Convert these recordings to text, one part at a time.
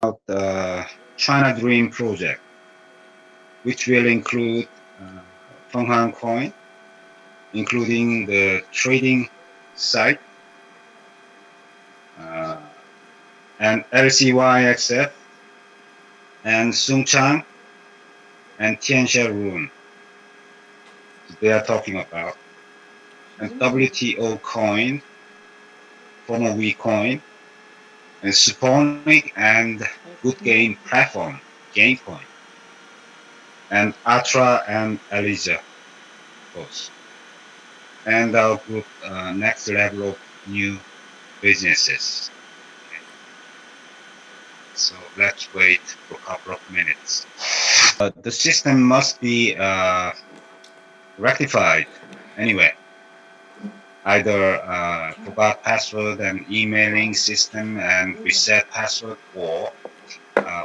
about the China Dream project, which will include uh, Fenghan Coin, including the trading site uh, and LCYXF and Sungchang and Tianxia Rune they are talking about, and WTO Coin, former WeCoin, and Suponic and Good Game Platform, GameCoin, and Atra and Elijah both. And our group next level of new businesses. Okay. So let's wait for a couple of minutes. The system must be rectified anyway. Either forgot password and emailing system and reset password, or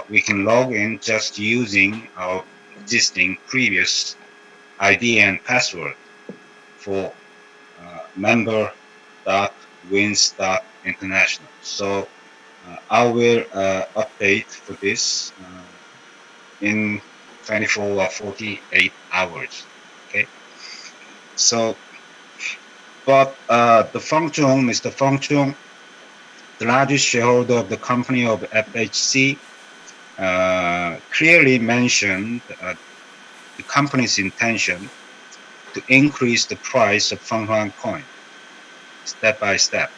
we can log in just using our existing previous ID and password for member.wins.international. So I will update for this in 24 or 48 hours. Okay. So, but the Feng Zhong, Mr. Feng Zhong, the largest shareholder of the company of FHC, clearly mentioned the company's intention to increase the price of Fenghuang coin step by step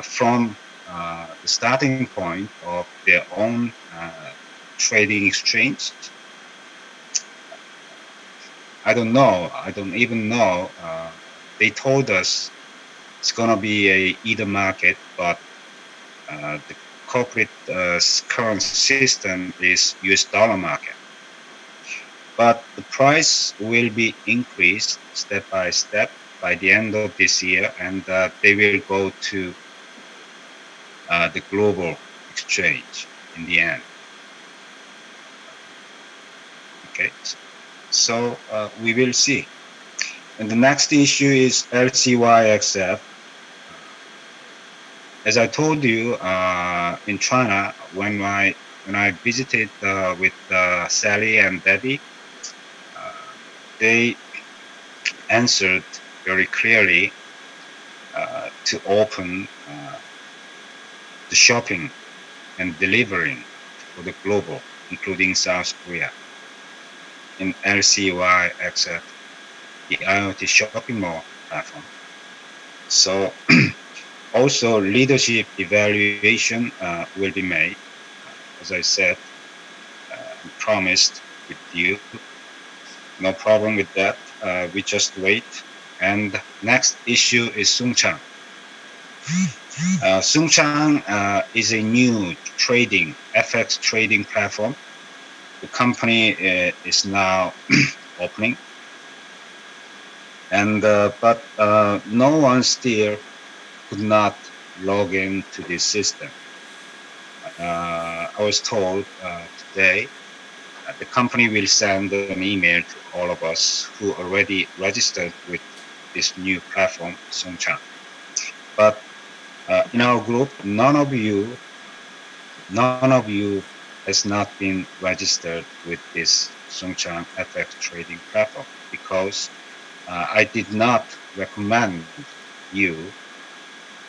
from the starting point of their own trading exchange. I don't know. I don't even know. They told us it's gonna be a either market, but the corporate current system is US dollar market. But the price will be increased step by step by the end of this year, and they will go to the global exchange in the end. Okay, so we will see. And the next issue is LCYXF. As I told you, in China, when I visited with Sally and Debbie, they answered very clearly to open the shopping and delivering for the global, including South Korea, in LCYXF, the IoT shopping mall platform. So also leadership evaluation will be made, as I said, and promised with you. No problem with that. We just wait. And next issue is Sungchang. Sungchang is a new trading, FX trading platform. The company is now opening, and but no one still could not log into this system. I was told today the company will send an email to all of us who already registered with this new platform, Sungchang. But in our group, none of you has not been registered with this Sungchang FX trading platform because I did not recommend you,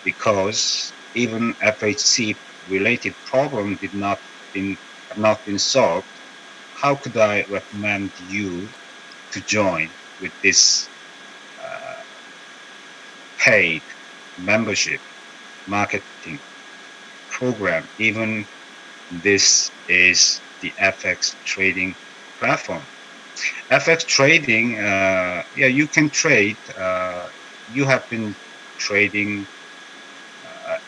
because even FHC related problem have not been solved. How could I recommend you to join with this paid membership marketing program? Even this is the FX trading platform. FX trading, yeah, you can trade. You have been trading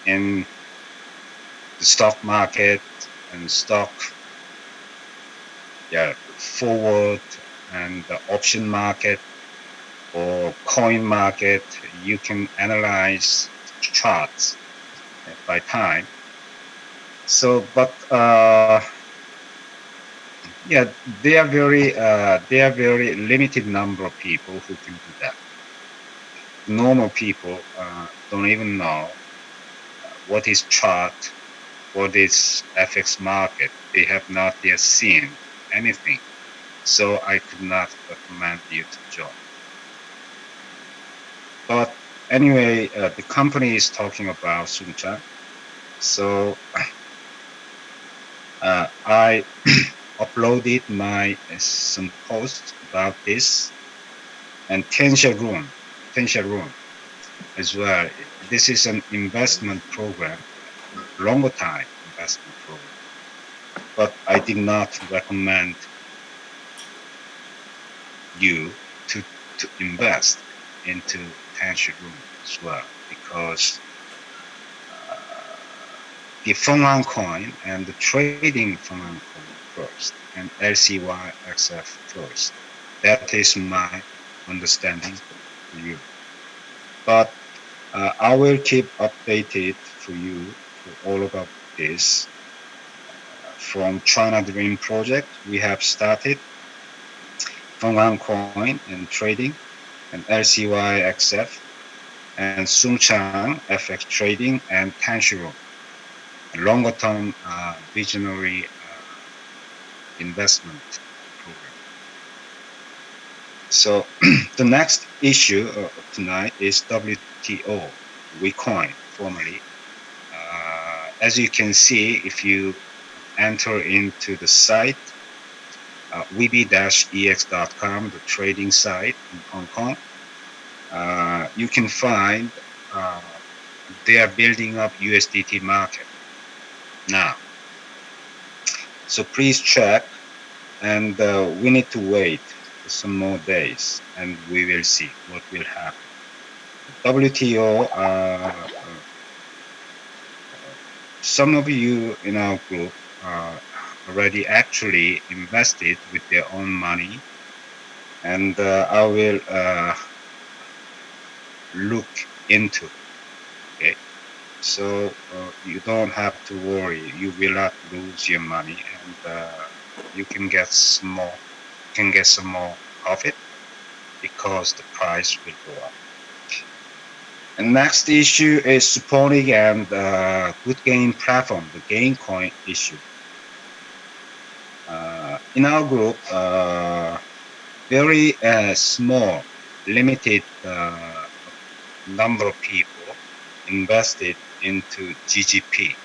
in the stock market and stock, yeah, forward and the option market or coin market. You can analyze charts by time. So, but yeah, they are very limited number of people who can do that. Normal people don't even know what is chart for this FX market. They have not yet seen anything, so I could not recommend you to join. But anyway, the company is talking about Sungchan, so I uploaded my some posts about this and Tensha Room as well. This is an investment program, longer time investment program. But I did not recommend you to invest into Tensha Room as well because the Fenghuang coin and the trading Fenghuang coin first and LCYXF first. That is my understanding for you. But I will keep updated for you for all about this. From China Dream Project, we have started Fenghuang Coin and trading, and LCYXF, and Sungchang FX trading, and Tensha longer term visionary investment program. So the next issue of tonight is WTO, WeCoin, formerly. As you can see, if you enter into the site, web-ex.com, the trading site in Hong Kong, you can find they are building up USDT market now. So please check, and we need to wait for some more days, and we will see what will happen. WTO, some of you in our group already actually invested with their own money, and I will look into. Okay, so you don't have to worry. You will not lose your money, and you can get some more. Can get some more profit because the price will go up. And next issue is Supporting and Good Game Platform, the Gamecoin issue. In our group, very small, limited number of people invested into GGP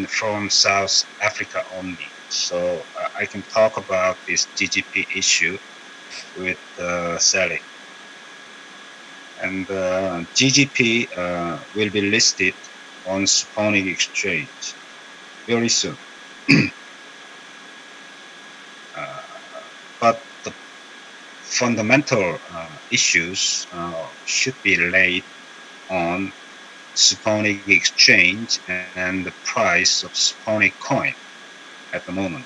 from South Africa only. So I can talk about this GGP issue with Sally. And GGP will be listed on Spawning Exchange very soon. But the fundamental issues should be laid on Spawning Exchange and the price of Spawning coin at the moment.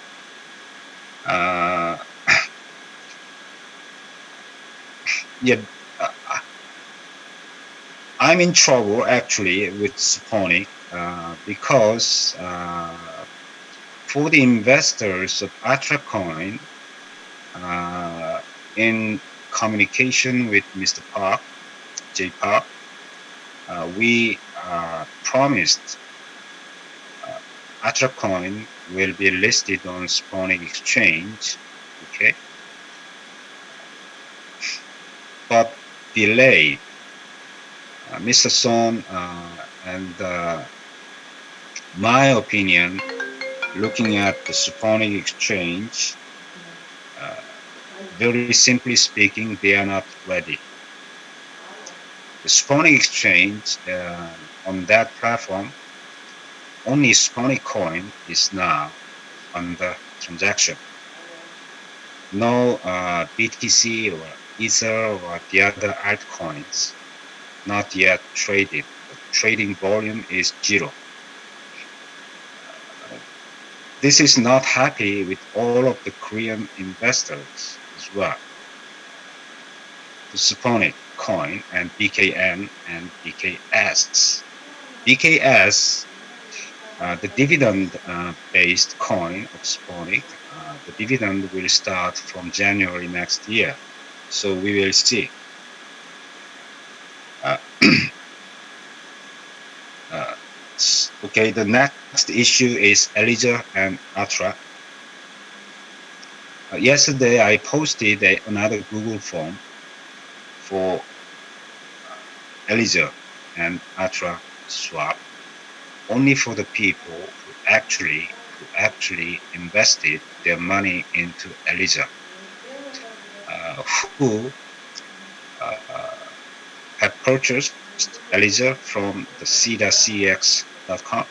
Yeah, I'm in trouble actually with Spawning because for the investors of Atracoin, in communication with Mr. Park, J. Park, we promised Atracoin will be listed on Spawning Exchange, okay, but delayed. Mr. Son and my opinion, looking at the Spawning Exchange, very simply speaking, they are not ready. The Spawning Exchange on that platform, only Spawning coin is now under transaction. No BTC or Ether or the other altcoins not yet traded. The trading volume is 0. This is not happy with all of the Korean investors as well. The Spawning coin and BKN and BKS. BKS, the dividend-based coin of Spawning, the dividend will start from January next year. So we will see. Okay, the next issue is Elijah and Atra. Yesterday, I posted another Google form for Elijah and Atra swap only for the people who actually invested their money into Elijah, who uh, have purchased Elijah from the CEDACX.com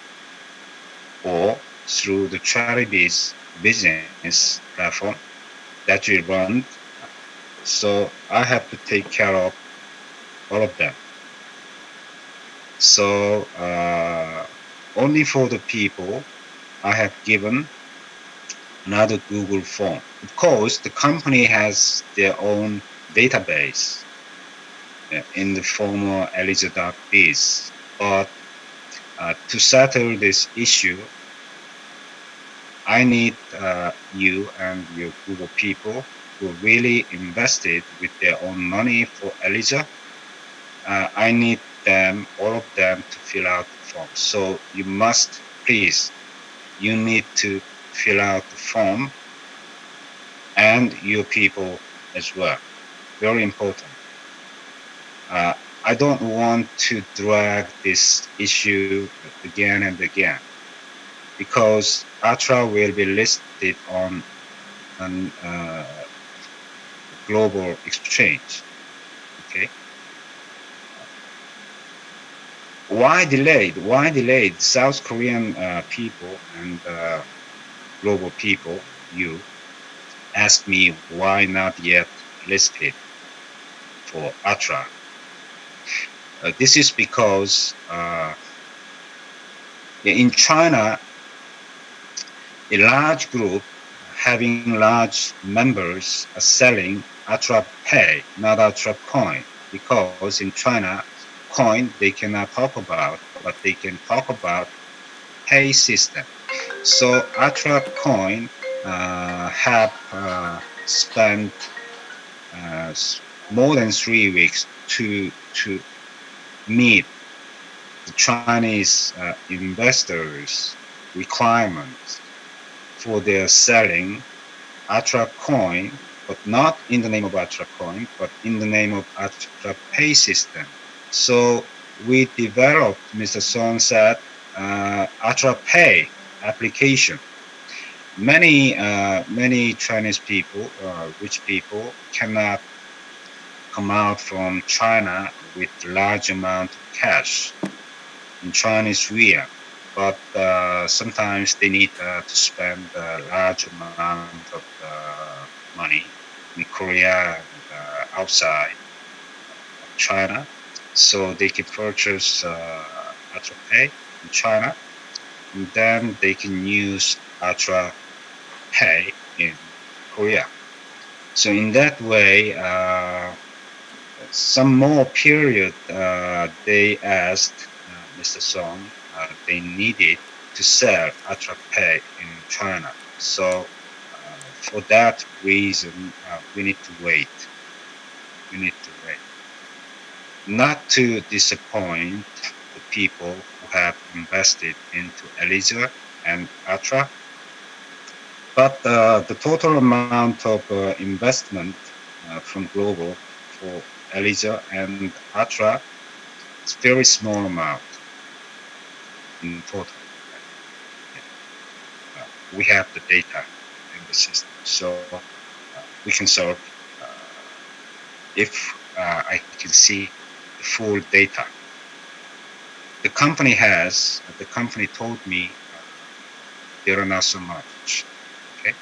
or through the Charity's business platform that we run. So I have to take care of all of them. So only for the people, I have given another Google form. Of course, the company has their own database in the former Elijah.biz. But to settle this issue, I need you and your Google people who really invested with their own money for Elijah. I need them, all of them, to fill out the form. So you must, please, you need to fill out the form and your people as well. Very important. Uh, I don't want to drag this issue again and again because Atra will be listed on an global exchange. Okay. Why delayed? Why delayed? South Korean people and global people, you ask me why not yet listed for Atra. This is because in China, a large group having large members are selling Atra Pay, not Atra Coin, because in China, coin they cannot talk about, but they can talk about pay system. So Atra Coin have spent uh, more than 3 weeks to meet the Chinese investors' requirements for their selling Atra Coin, but not in the name of Atra Coin, but in the name of Atra Pay system. So we developed, Mr. Song said, Atra Pay application. Many Chinese people, rich people, cannot come out from China with large amount of cash in Chinese yuan, but sometimes they need to spend a large amount of money in Korea and outside of China, so they can purchase Atra Pay in China, and then they can use Atra Pay in Korea. So in that way, some more period they asked Mr. Song they needed to sell Atra Pay in China. So for that reason, we need to wait. We need to wait. Not to disappoint the people who have invested into Elijah and Atra, but the total amount of investment from Global for Elijah and Atra is very small amount in total. Yeah. We have the data in the system, so we can solve if I can see the full data. The company told me there are not so much. Okay,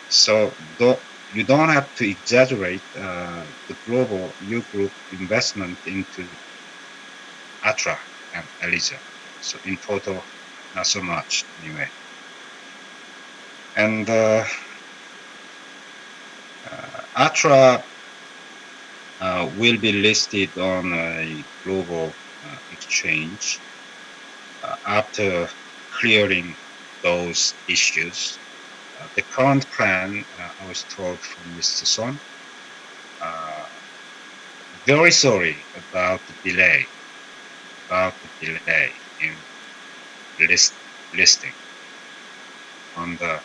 so you don't have to exaggerate the global U group investment into Atra and Elijah. So in total, not so much anyway. And Atra will be listed on a global exchange after clearing those issues. The current plan, I was told from Mr. Son, uh, very sorry about the delay in list listing on the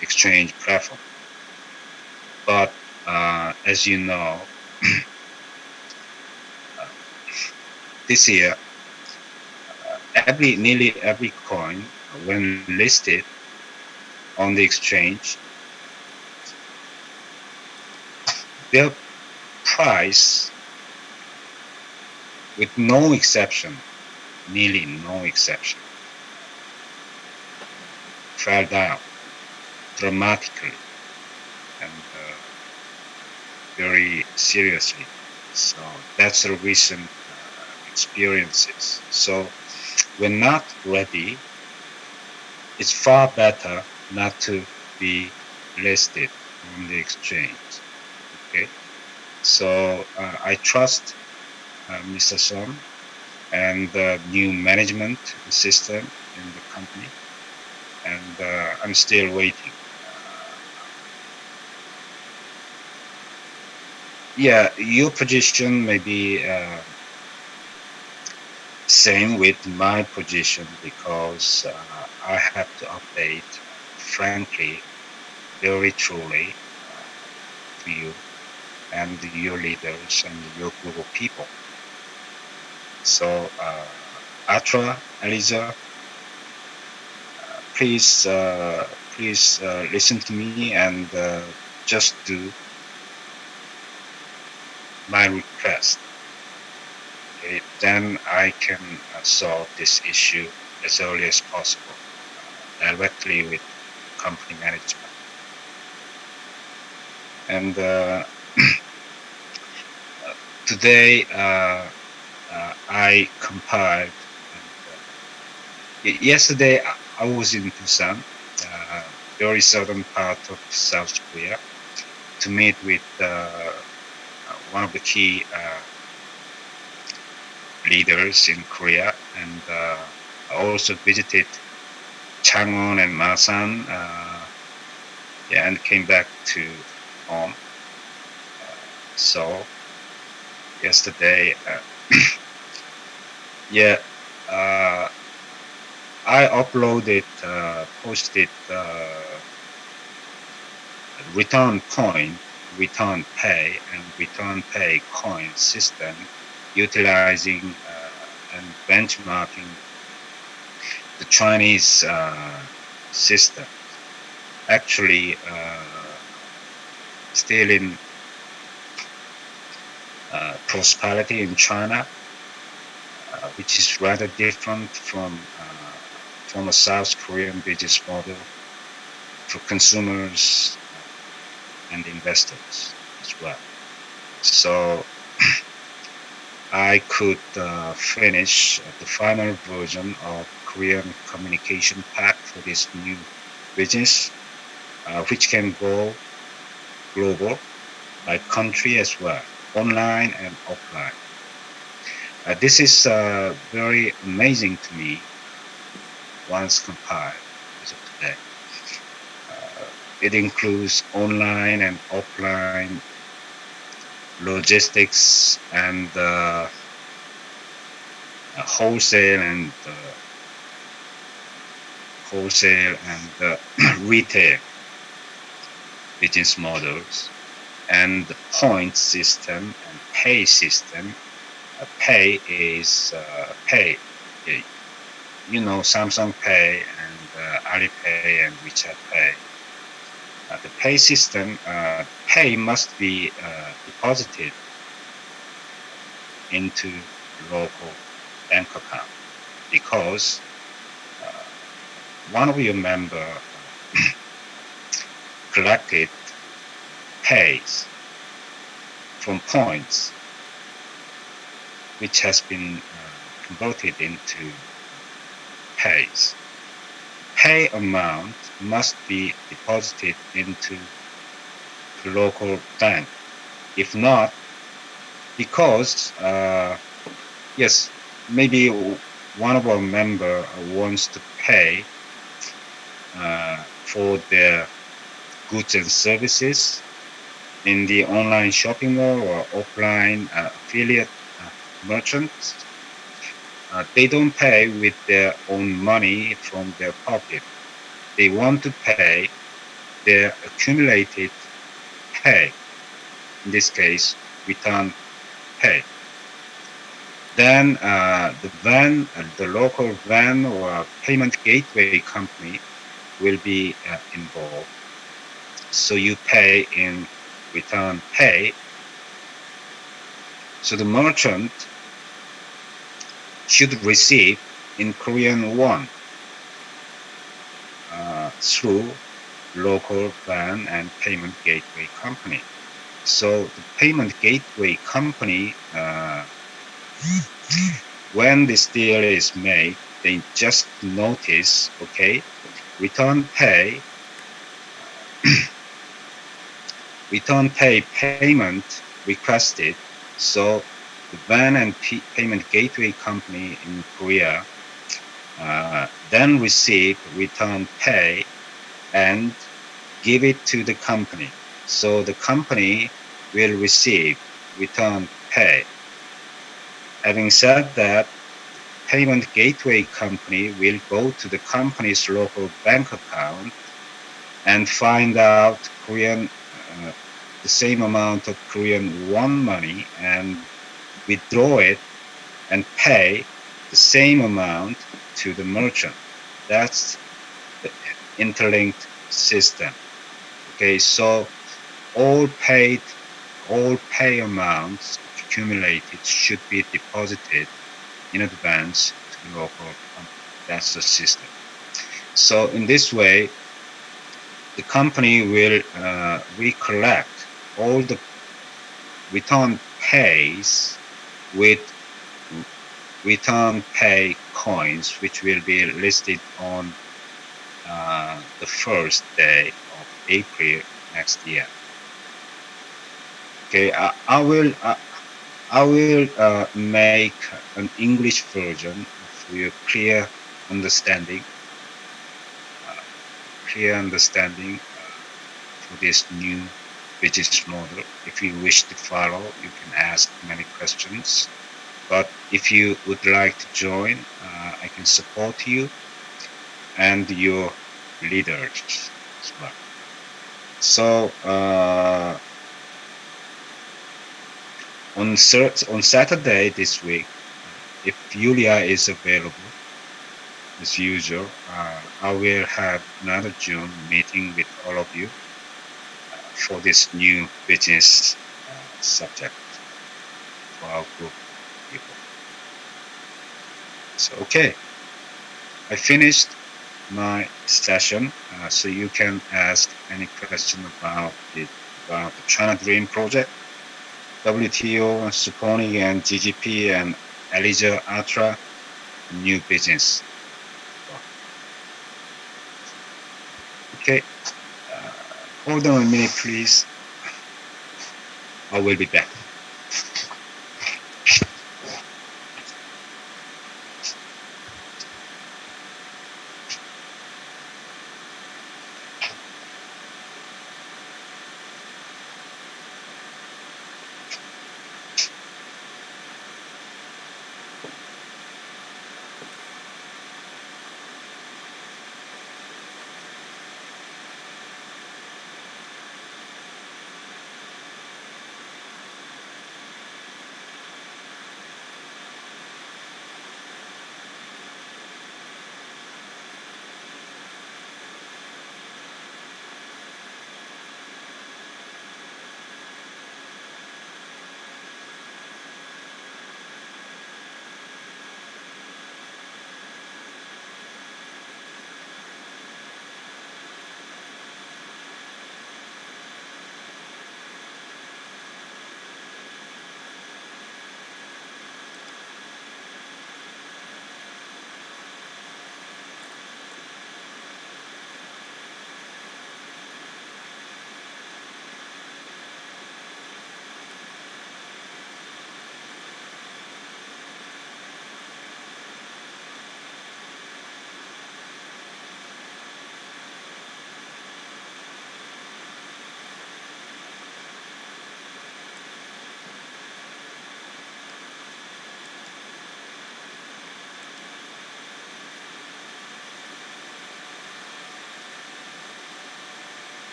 exchange platform. But as you know, uh, this year, nearly every coin, when listed on the exchange, their price, with no exception, nearly no exception, fell down dramatically and very seriously. So that's the recent experiences. So we're not ready. It's far better not to be listed on the exchange. Okay. So I trust Mr. Son and the new management system in the company, and I'm still waiting. Yeah, your position may be same with my position because I have to update, frankly, very truly, to you and your leaders and your group of people. So, Atra, Eliza, please listen to me and just do my request. Okay, then I can solve this issue as early as possible directly with company management. And today I compiled. Yesterday I was in Busan, uh, very southern part of South Korea, to meet with one of the key leaders in Korea, and I also visited Changwon and Masan, yeah, and came back to home. So yesterday, yeah, uh, I uploaded, posted return point, return pay, and return pay coin system utilizing and benchmarking the Chinese system. Actually, still in prosperity in China, which is rather different from a South Korean business model for consumers and investors as well. So I could finish the final version of Korean communication pack for this new business, which can go global by country as well, online and offline. This is very amazing to me once compiled as of today. It includes online and offline logistics and wholesale and retail business models, and the point system and pay system. Pay is pay. You know, Samsung Pay and Alipay and WeChat Pay. The pay system, pay must be deposited into local bank account because one of your member collected pays from points which has been converted into pays. Pay amount must be deposited into the local bank. If not, because yes, maybe one of our member wants to pay for their goods and services in the online shopping mall or offline affiliate merchants. they don't pay with their own money from their pocket. They want to pay their accumulated pay. In this case, return pay. Then the local van or payment gateway company will be involved. So you pay in return pay. So the merchant should receive in Korean won through local van and payment gateway company. So the payment gateway company, when this deal is made, they just notice, okay, return pay, return pay payment requested. So the van and payment gateway company in Korea then receive return pay and give it to the company. So the company will receive return pay. Having said that, payment gateway company will go to the company's local bank account and find out the same amount of Korean won money and withdraw it and pay the same amount to the merchant. That's the interlinked system. Okay, so all paid, all pay amounts accumulated should be deposited in advance to the local company. That's the system. So in this way, the company will recollect all the return pays with return pay coins, which will be listed on the first day of April next year. Okay, I will make an English version for your understanding, uh, clear understanding for this new business model. If you wish to follow, you can ask many questions. But if you would like to join, I can support you and your leaders as well. So on Saturday this week, if Julia is available, as usual, I will have another Zoom meeting with all of you for this new business subject for our group of people. So, okay, I finished my session, so you can ask any question about the China Dream project, WTO, Suponi, and GGP, and Elijah Atra, new business. Okay, uh, hold on a minute, please. I will be back.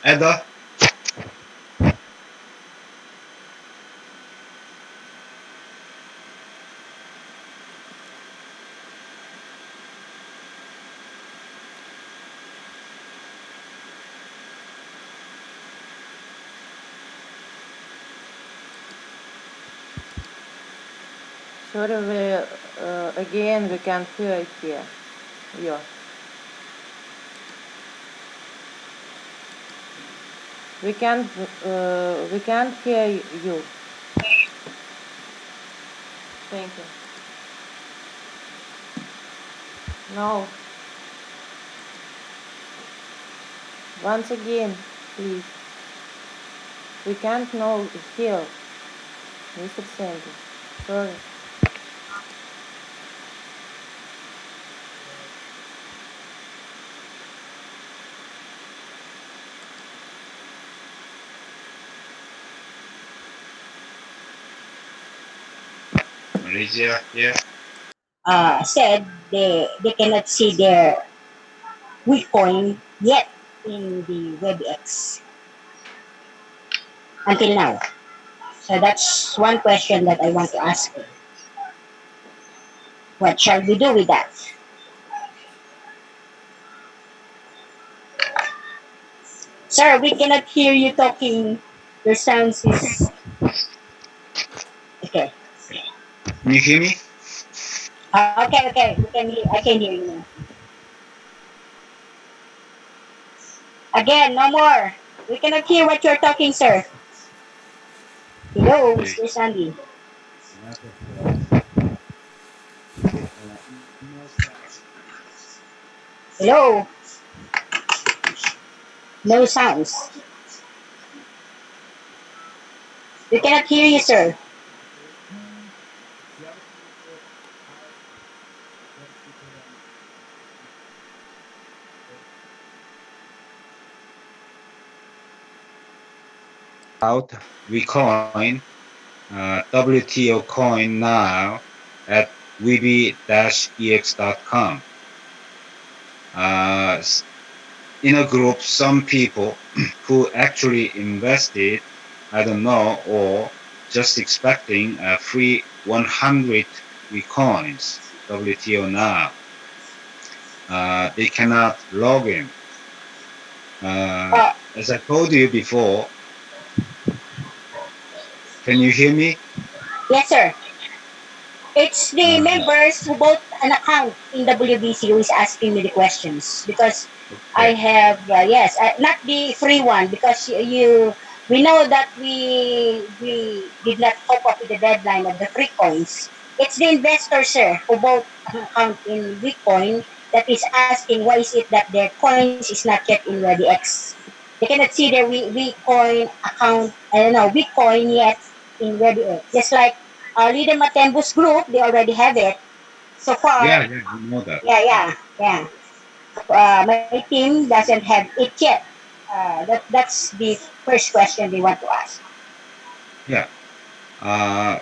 Ada? Sorry, again we can't hear here. You. We can't hear you. Thank you. No. Once again, please. We can't know hear, Mr. Sandy. Sorry. Malaysia, yeah. Said they cannot see their Bitcoin yet in the WebEx until now. So that's one question that I want to ask you. What shall we do with that? Sir, we cannot hear you talking. Your sounds is okay. Can you hear me? Okay. We can hear, I can hear you now. Again, no more. We cannot hear what you're talking, sir. Hello, Okay. Mr. Sandy. Hello. No sounds. We cannot hear you, sir. Out Recoin, WTO coin now at weeby-ex.com. In a group, some people who actually invested, I don't know, or just expecting a free 100 recoins, WTO now. They cannot log in. Uh, As I told you before, can you hear me? yes, sir. It's the Uh, members who bought an account in WBC who is asking me the questions because I okay. have yes, not the free one because we know that we did not cope up with the deadline of the free coins. It's the investor, sir, who bought an account in Bitcoin that is asking why is it that their coins is not yet in ReadyX. They cannot see their Bitcoin account, I don't know, Bitcoin yet in ReadyX. Just like Leader Matembo's group, they already have it. So far, Yeah, I know that. yeah. My team doesn't have it yet. That's the first question they want to ask. Yeah. Uh,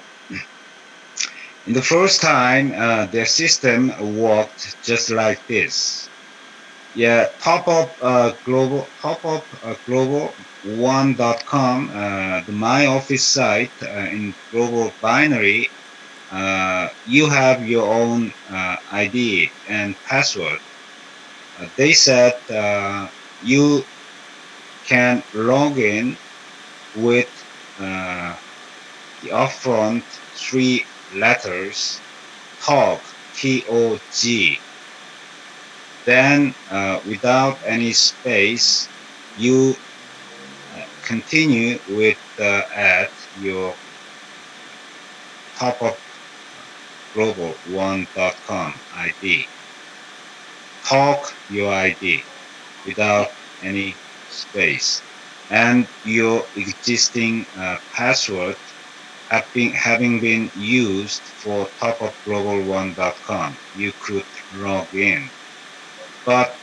in the first time, their system worked just like this. Yeah, top up global1.com, the my office site in global binary. You have your own ID and password. They said you can log in with uh, the upfront three letters TOG, TOG. Then, without any space, you continue with at your top of global1.com ID. Talk your ID without any space. And your existing password having been used for topupglobal1.com, you could log in. But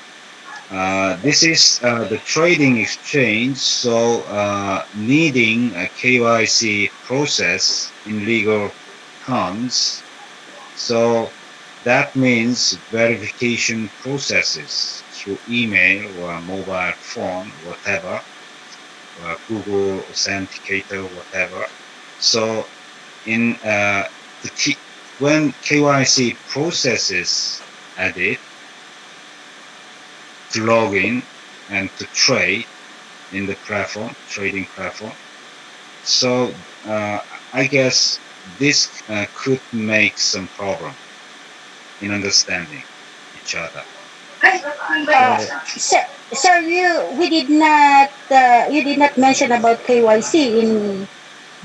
this is the trading exchange, so needing a KYC process in legal terms. So that means verification processes through email or mobile phone, whatever. Google Authenticator, whatever. So in the key, when KYC processes at it to log in and to trade in the platform, trading platform. So I guess this could make some problem in understanding each other. Uh, So sir, you did not mention about KYC in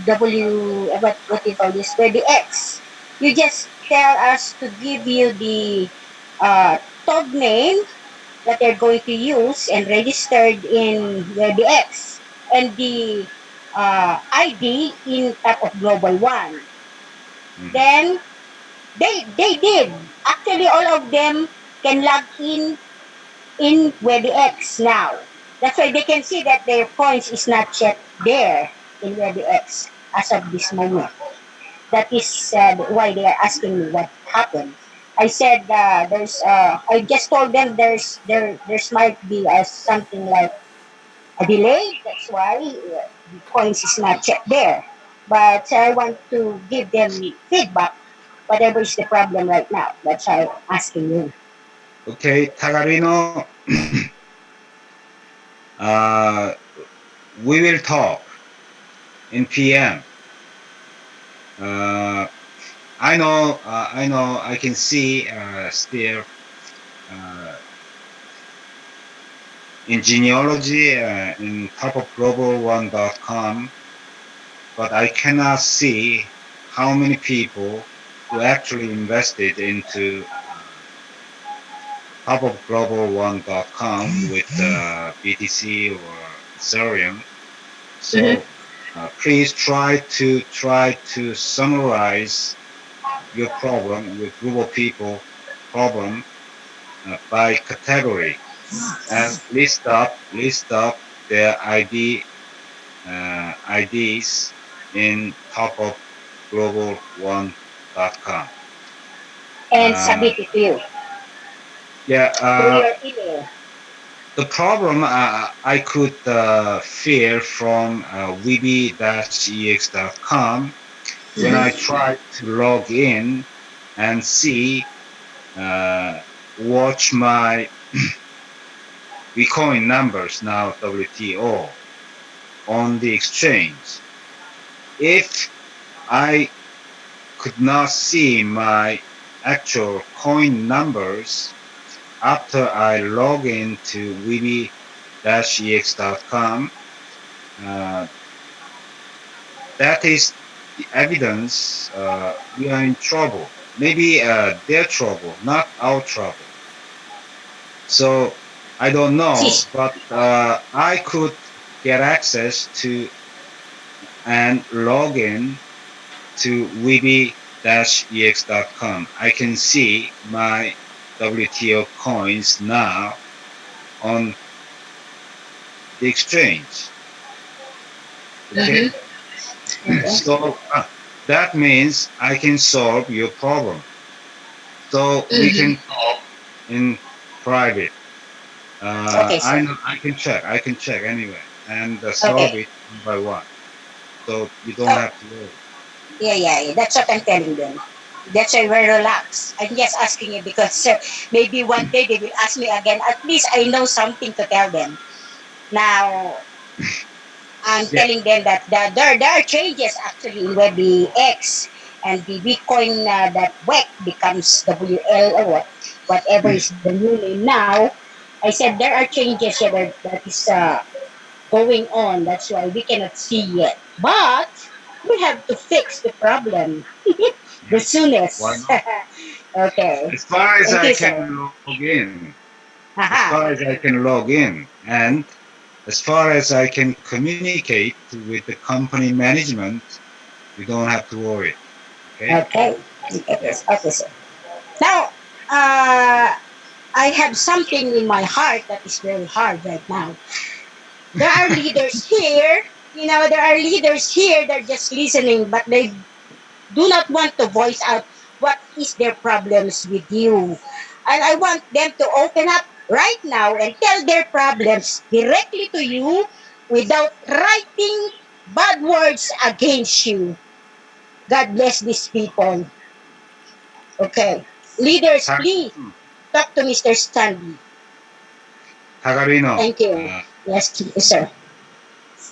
what do you call this, where the X. You just tell us to give you the tog name that they're going to use and registered in where the X, and the ID in top of Global One. mhm. Then they did. Actually, all of them can log in where the X now. That's why they can see that their coins is not yet there in where the X as of this moment. That is why they are asking me what happened. I said I just told them there's might be something like a delay. That's why the coins is not yet there. But I want to give them feedback. Whatever is the problem right now. That's why I'm asking you. Okay, Tagarino, uh, we will talk in PM. Uh, I can see still uh, in genealogy in topofglobal1.com, but I cannot see how many people who actually invested into topofglobal1.com with BTC or Ethereum. Mm-hmm. So please try to summarize your problem, your group of people problem by category and list up their IDs in top of global1.com. And Uh, submit it to you yeah, through your email. the problem I could feel from weeby-ex.com when I tried to log in and see, uh, watch my Bitcoin numbers now WTO on the exchange. If I could not see my actual coin numbers after I log into weeby-ex.com, uh, that is the evidence we are in trouble. Maybe their trouble, not our trouble. So I don't know, See, but I could get access to and log in to weeby-ex.com. I can see my WTO coins now on the exchange. Okay, mm-hmm. Okay. so that means I can solve your problem. So we can Mm-hmm. talk in private. Okay, sir. I can check. I can check anyway and solve Okay. it one by one. So you don't Oh, have to worry. yeah. That's what I'm telling them. That's why we're relaxed. I'm just asking you because maybe one day they will ask me again. At least I know something to tell them. Now, I'm Yeah. telling them that there are changes actually in WebX, and the Bitcoin that WEC becomes WL or whatever is the new name now. I said there are changes here that is going on. That's why we cannot see yet. But we have to fix the problem the Why soonest. not? Okay. As far as Thank I you, can sir. log in, as far Haha. as I can log in, and as far as I can communicate with the company management, you don't have to worry. Okay? Okay. Okay, sir. Now, I have something in my heart that is very hard right now. There are leaders here, there are leaders here that are just listening, but they do not want to voice out what is their problems with you. And I want them to open up right now and tell their problems directly to you without writing bad words against you. God bless these people. Okay. Leaders, Ta- please talk to Mr. Stanley. Tagarino, Thank you. Yes, sir.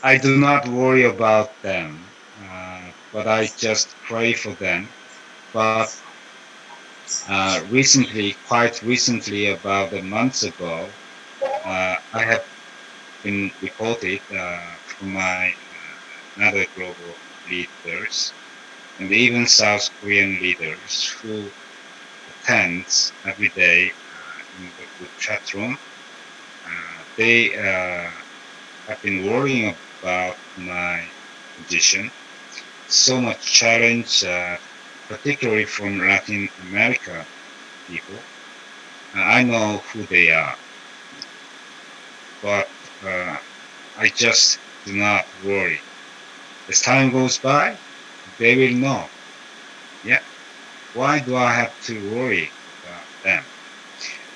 I do not worry about them, but I just pray for them. But quite recently, about a month ago, I have been reported from my another global leaders and even South Korean leaders who attends every day in the group chat room. They have been worrying about my position. So much challenge, particularly from Latin America people. I know who they are, but uh, I just do not worry. As time goes by, they will know. Yeah, why do I have to worry about them?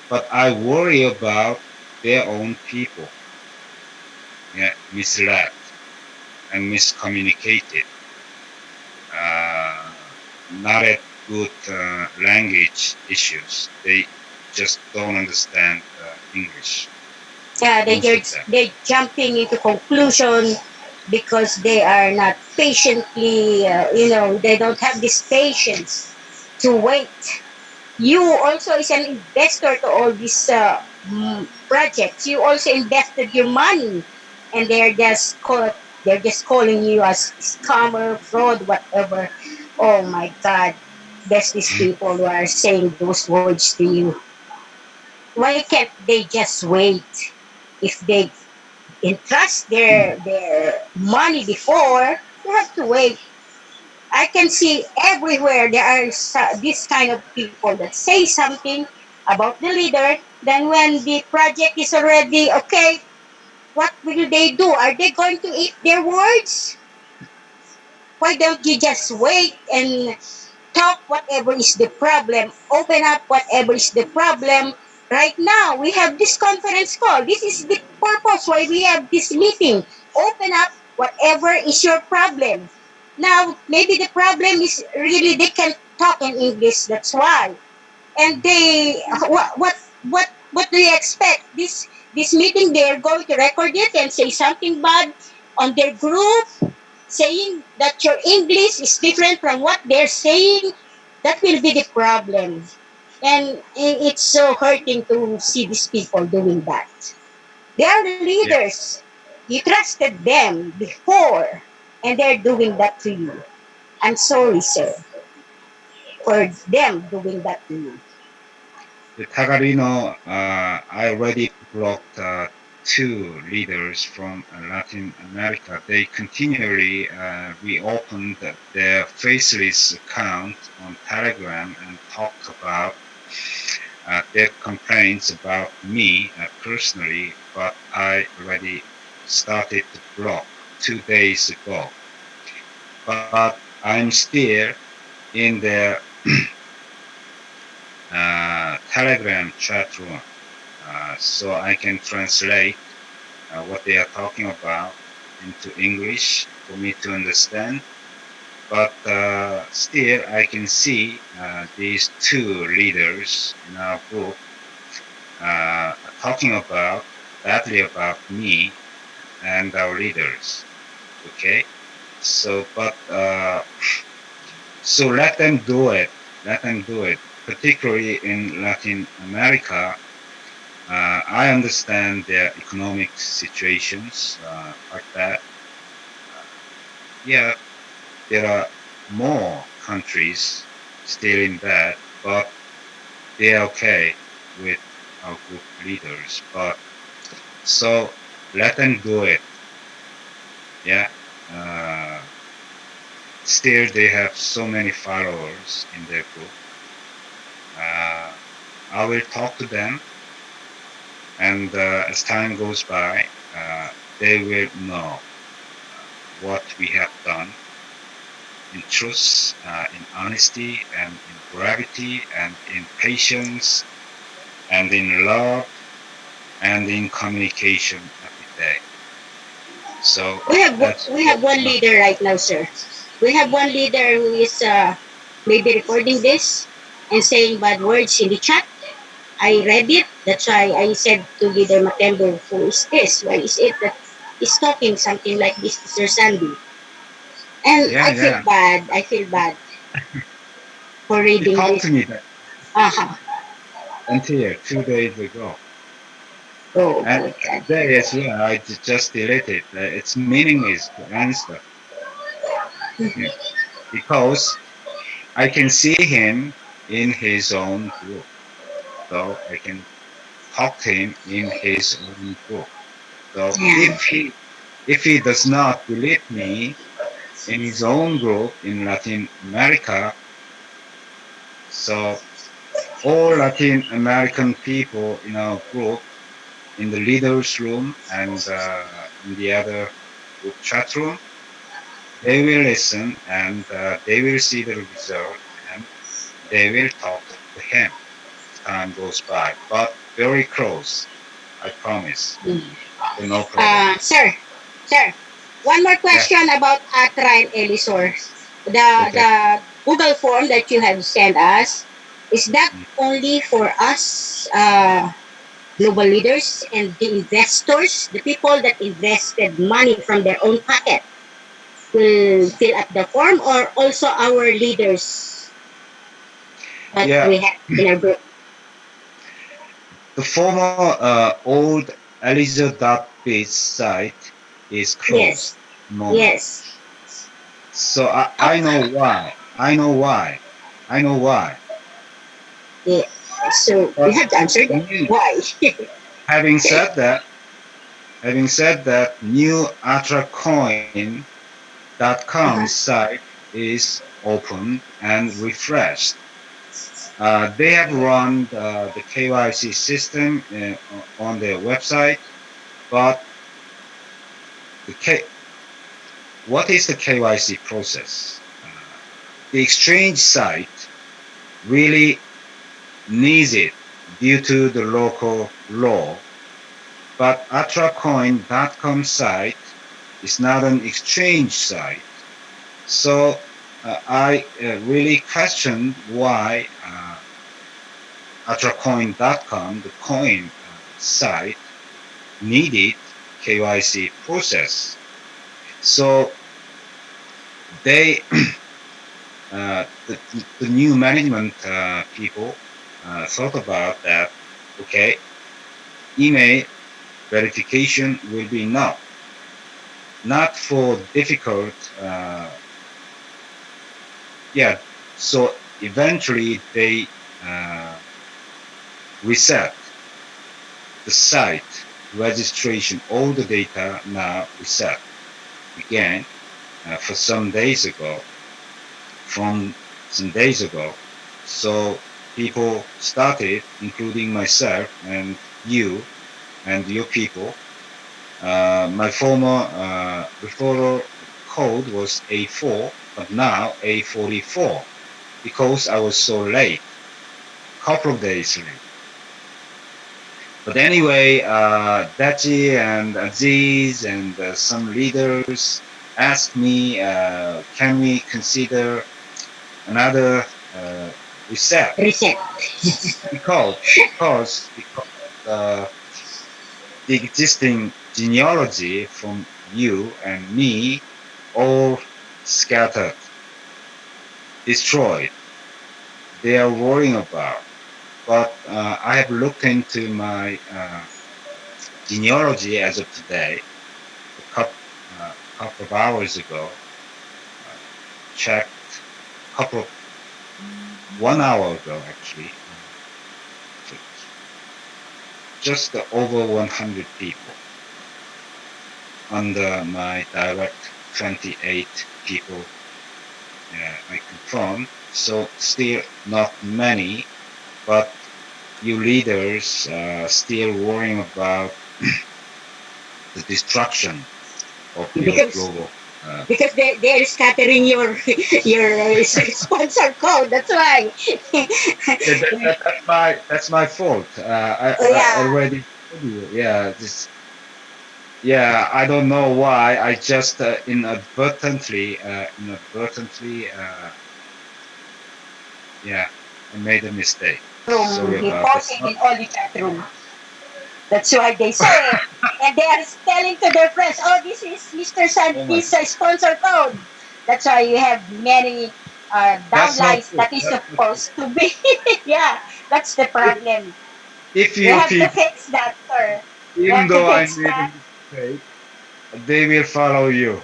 But I worry about their own people. Yeah, misled and miscommunicated. Uh, Not at good language issues. They just don't understand English. Yeah, Most of them. they're jumping into conclusion because they are not patiently, they don't have this patience to wait. You also is an investor to all these projects. You also invested your money, and they're just calling you as scammer, fraud, whatever. Oh my God, there's these people who are saying those words to you. Why can't they just wait? If they entrust their money before, you have to wait. I can see everywhere there are this kind of people that say something about the leader. Then when the project is already okay, what will they do? Are they going to eat their words? Why don't you just wait and talk whatever is the problem? Open up whatever is the problem. Right now, we have this conference call. This is the purpose why we have this meeting. Open up whatever is your problem. Now, maybe the problem is really they can talk in English. That's why. And they, what do you expect? This meeting, they're going to record it and say something bad on their group, saying that your English is different from what they're saying. That will be the problem. And it's so hurting to see these people doing that. They are the Yeah, leaders. You trusted them before, and they're doing that to you. I'm sorry, sir, for them doing that to you. the Tagarino, I already blocked two leaders from Latin America. They continually reopened their faceless account on Telegram and talked about their complaints about me personally, but I already started to block 2 days ago. But I'm still in the Telegram chat room, so I can translate what they are talking about into English for me to understand. But still, I can see these two leaders in our group talking about badly about me and our leaders. Okay, so so let them do it. Let them do it. Particularly in Latin America, I understand their economic situations like that. Yeah, there are more countries still in bad, but they're okay with our group leaders. But so let them do it. Yeah. Uh, Still, they have so many followers in their group. Uh, I will talk to them, and as time goes by, they will know what we have done in truth, in honesty, and in gravity, and in patience, and in love, and in communication every day. So We have that's we have one uh, leader right now, sir. We have one leader who is maybe recording this and saying bad words in the chat. I read it. That's why I said to Leader Matembo, who is this? Why is it that he's talking something like this to Sir Sandy? And yeah, I feel yeah. bad. I feel bad for He reading talked this. to me that Uh-huh. until 2 days ago, Oh and my God. today as well. Just deleted. Its meaning is to answer him because I can see him in his own group, so I can talk to him in his own group. So Yeah. if he does not delete me in his own group in Latin America, so all Latin American people in our group, in the leaders room and in the other group chat room, they will listen and they will see the result and they will talk to him as time goes by. But very close, I promise. Mm. So no problem. Sir, one more Yeah. question about Atra and Elisor. The Okay. the Google form that you have sent us, is that Mm. only for us global leaders and the investors, the people that invested money from their own pocket will fill up the form, or also our leaders that Yeah. we have in our group? The former old Eliza.biz site is closed Yes. at the moment. Yes. So I Oh, know why. I know why. I know why. yeah. So you But have to answer that. new, Why? having said that, having said that, new AtraCoin.com Uh-huh. site is open and refreshed. They have run the KYC system on their website, but the what is the KYC process? The exchange site really needs it due to the local law, but AtraCoin.com site is not an exchange site. So I really questioned why AtraCoin.com, the coin site, needed KYC process. So they, the new management people thought about that. Okay, email verification will be enough, not for difficult. Yeah, so eventually they uh, reset the site registration. All the data now reset again for some days ago, from some days ago. So people started, including myself and you and your people. My former referral code was A4, but now A44 because I was so late, couple of days late. But anyway, Dachi and Aziz and some leaders asked me, can we consider another uh, reset? Reset. Because the existing genealogy from you and me all scattered, destroyed. They are worrying about. But I have looked into my genealogy as of today, a couple of hours ago. Uh, checked couple of 1 hour ago actually. Just over 100 people under my direct 28 people I confirmed. So still not many, but you leaders still worrying about the destruction of your because global. Uh, because they're scattering your your sponsor code. That's why. yeah, that's my fault. I Yeah. already told you. Yeah, this. yeah, I don't know why. I just inadvertently, yeah, I made a mistake. Sorry Room. He about this. posted in all the chat room. That's why they saw it. And they are telling to their friends, oh, this is Mr. Oh my, Santi's sponsor code. That's why you have many that's not downlines true. that is That's not true. supposed to be. Yeah, that's the If, problem. if You you have to people, fix that, sir. You even have to though I fix made a that. mistake, they will follow you.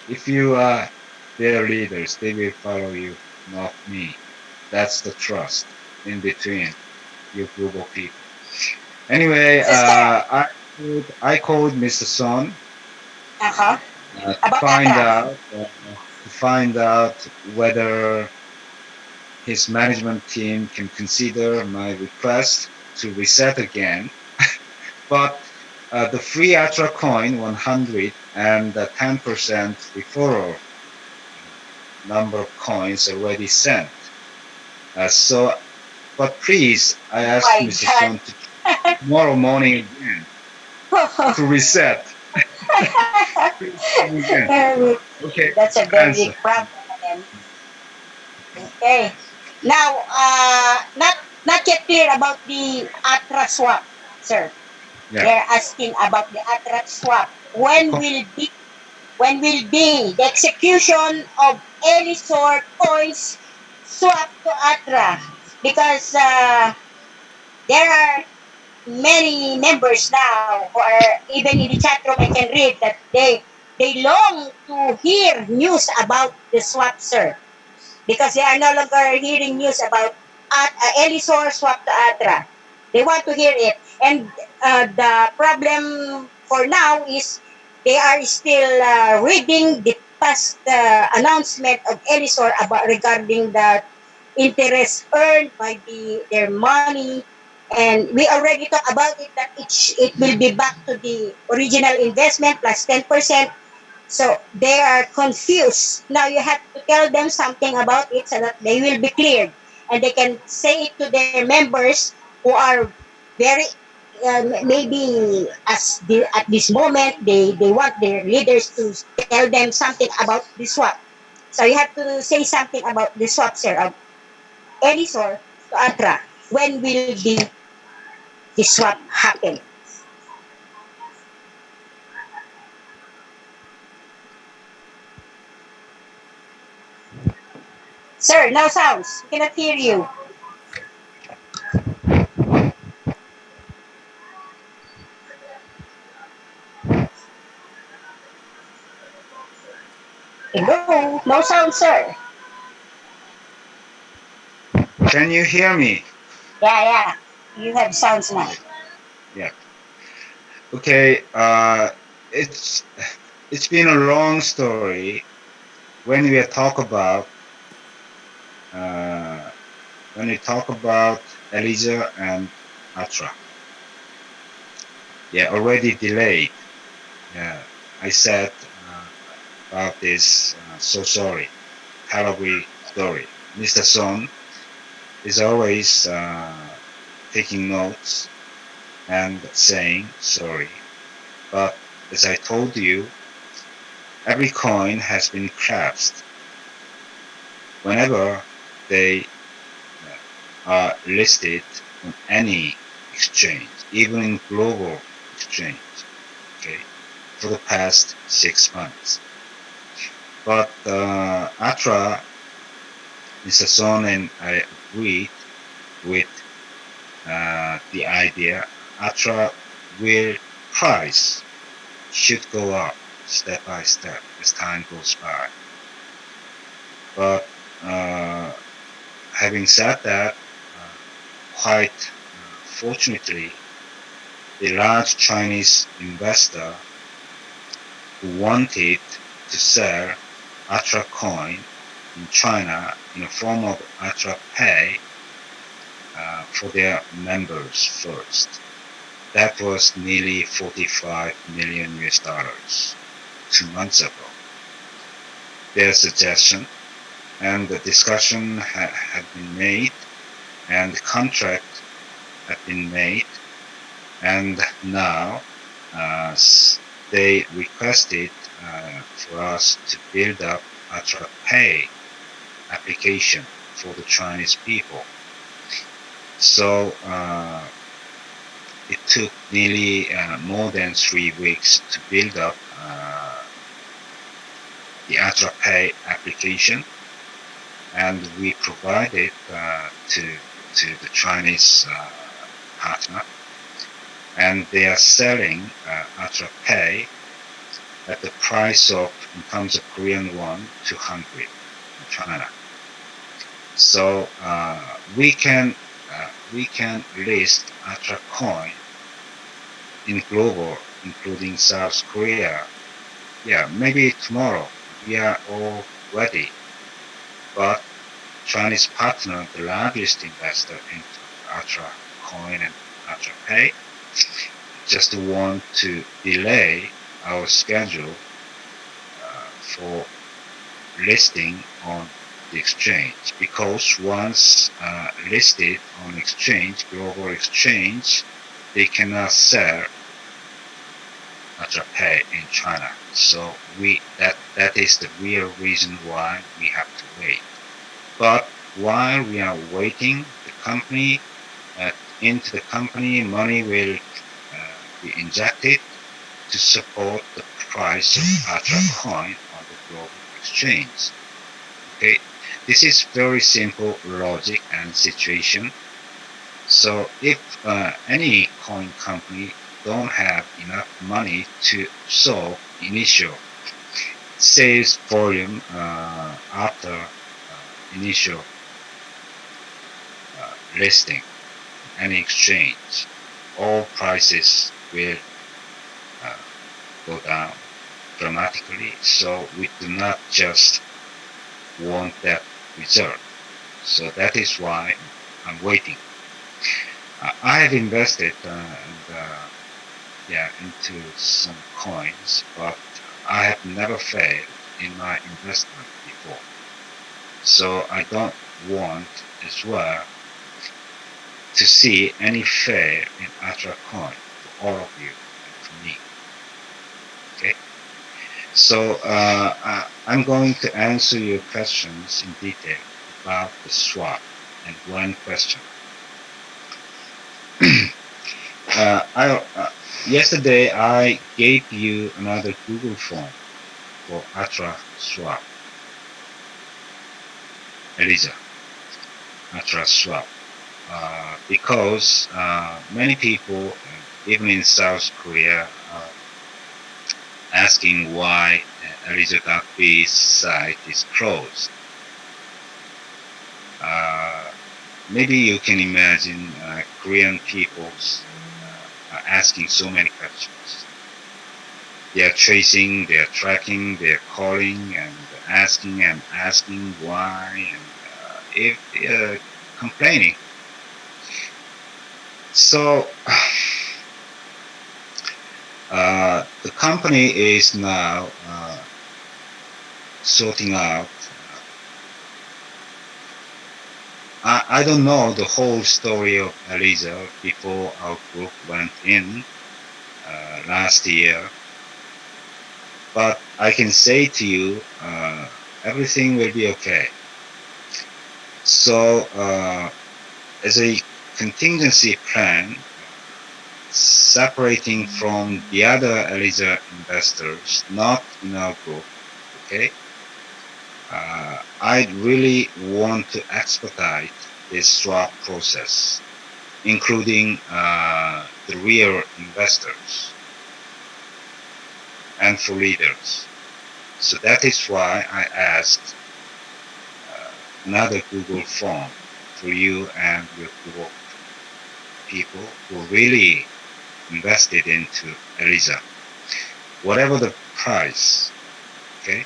If you are their leaders, they will follow you, not me. That's the trust in between you group of people. Anyway, Sister, I called Mr. Son uh-huh. to About find Atra. out whether his management team can consider my request to reset again. But the free Atra coin 100 and the 10% referral number of coins already sent. So, but please, I Oh asked my Mr. Son to tomorrow morning again God. to reset. Please come again. Okay, That's a very answer. big problem again. Okay. Now, not yet clear about the Atra swap, sir. Yeah. They're asking about the Atra swap. The co- When will be the execution of any sort coins swap to Atra? Because there are many members now who are even in the chat room. I can read that they long to hear news about the swap, sir, because they are no longer hearing news about Elisor swap to Atra. They want to hear it. And the problem for now is they are still reading the past announcement of Elisor about regarding the interest earned by their money. And we already talked about it that it will be back to the original investment plus 10%. So they are confused. Now you have to tell them something about it so that they will be cleared and they can say it to their members who are very maybe at this moment they want their leaders to tell them something about the swap. So you have to say something about the swap, sir, of Elisor to Atra. When will the swap happen? Sir, no sounds. We cannot hear you. Hello? No sound, sir. Can you hear me? Yeah, yeah. You have sounds now. Yeah. Okay. It's been a long story. When we talk about uh, when we talk about Elijah and Atra, yeah, already delayed. Yeah, I said about this. So sorry. Terribly sorry. Mr. Son is always taking notes and saying sorry. But as I told you, every coin has been collapsed whenever they are listed on any exchange, even in global exchange, okay, for the past 6 months. But Atra, Mr. Son and I agreed with the idea Atra will price should go up step by step as time goes by. But uh, having said that, uh, quite fortunately, a large Chinese investor who wanted to sell Atra coin in China in the form of Atra Pay for their members first. That was nearly 45 million US dollars 2 months ago. Their suggestion and the discussion had been made and the contract had been made, and now they requested for us to build up AtraPay application for the Chinese people. So it took nearly more than 3 weeks to build up the AtraPay application, and we provided to the Chinese partner, and they are selling AtraPay at the price of, in terms of Korean won, 200 in China. So we can list AtraCoin in global, including South Korea. Yeah, maybe tomorrow. We are all ready, but Chinese partner, the largest investor into AtraCoin and AtraPay, just want to delay our schedule for listing on the exchange, because once listed on exchange, global exchange, they cannot sell AtraPay in China. So that is the real reason why we have to wait. But while we are waiting, the company into the company, money will be injected to support the price of AtraCoin on the global exchange. Okay, this is very simple logic and situation. So if any coin company don't have enough money to solve initial sales volume after initial listing in any exchange, all prices will go down dramatically. So we do not just want that result. So that is why I'm waiting. I have invested into some coins, but I have never failed in my investment before. So I don't want as well to see any fail in AtraCoin for all of you and for me. Okay. So I'm going to answer your questions in detail about the swap. And one question. Yesterday I gave you another Google form for Atra Swap, Elisa, Atra Swap, because many people, even in South Korea, are asking why Elisa.b's site is closed. Maybe you can imagine Korean peoples are asking so many questions. They are tracing, they are tracking, they are calling and asking why, and if they are complaining. So the company is now sorting out. I don't know the whole story of Elisa before our group went in last year, but I can say to you, everything will be okay. So as a contingency plan, separating from the other Elisa investors, not in our group, okay, I really want to expedite this swap process, including the real investors and for leaders. So that is why I asked another Google form for you and your group people who really invested into Elisa, whatever the price, okay?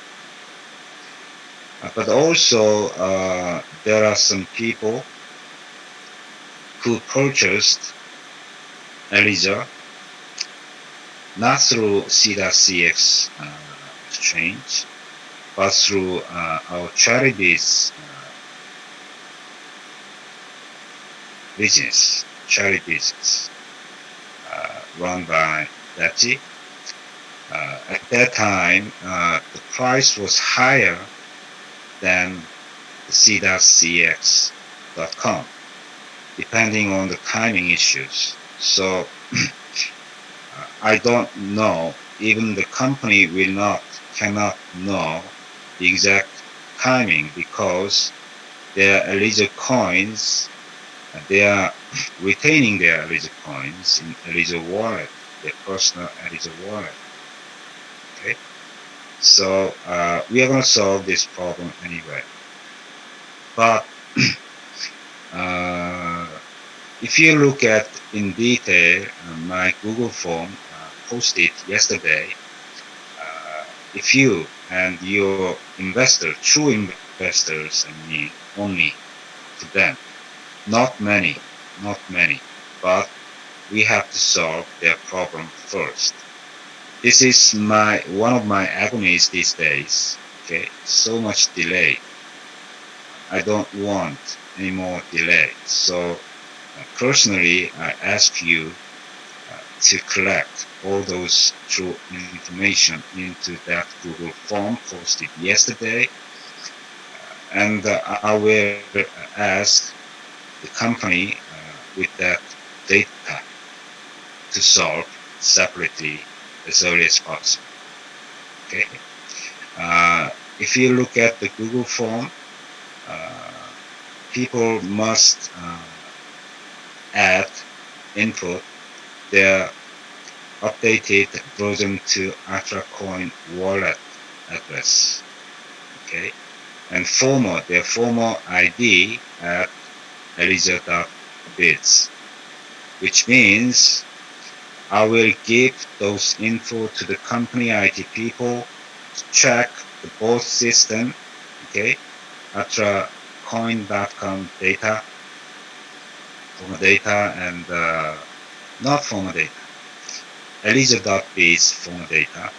But also, there are some people who purchased Elisa not through CEDA-CX exchange, but through our charities business, charity business run by That's it. At that time, the price was higher than the c.cx.com, depending on the timing issues. So I don't know. Even the company cannot know the exact timing because their Elijah coins, they are retaining their Elijah coins in Elijah wallet, their personal Elijah wallet. Okay, so we are going to solve this problem anyway. But uh, if you look at in detail my Google form posted yesterday, if you and your investor, true investors, I mean, only for them, not many, not many, but we have to solve their problem first. This is one of my agonies these days. Okay, so much delay. I don't want any more delay. So personally, I ask you to collect all those true information into that Google form posted yesterday, and I will ask the company with that data to solve separately as early as possible. Okay. If you look at the Google form, uh, people must add input their updated version to AtraCoin wallet address. Okay. And their former ID at Elijah.biz, which means I will give those info to the company IT people to check the both system, okay, AtraCoin.com data, former data, and not former data, Elijah.biz former data,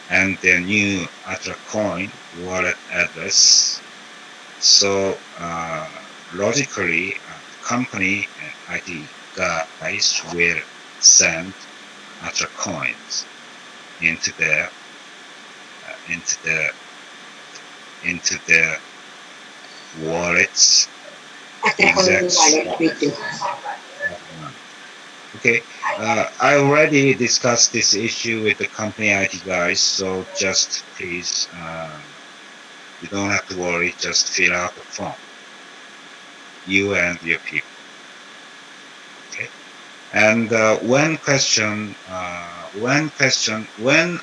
and their new AtraCoin wallet address. So logically, the company and IT guys will send AtraCoins into their uh, into the into their wallets, the Atracoin exact wallet we do. amount. Okay, I already discussed this issue with the company IT guys, so just please, you don't have to worry. Just fill out the form, you and your people. Okay, and when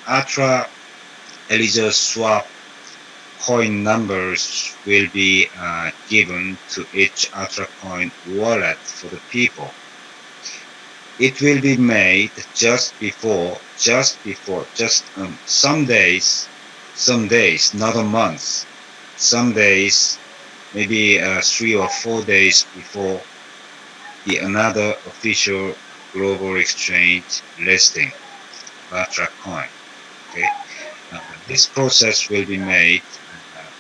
Atra Elijah swap coin numbers will be given to each Atra coin wallet for the people. It will be made just some days, not a month, some days, maybe 3 or 4 days before the another official global exchange listing of Atra coin. Okay, this process will be made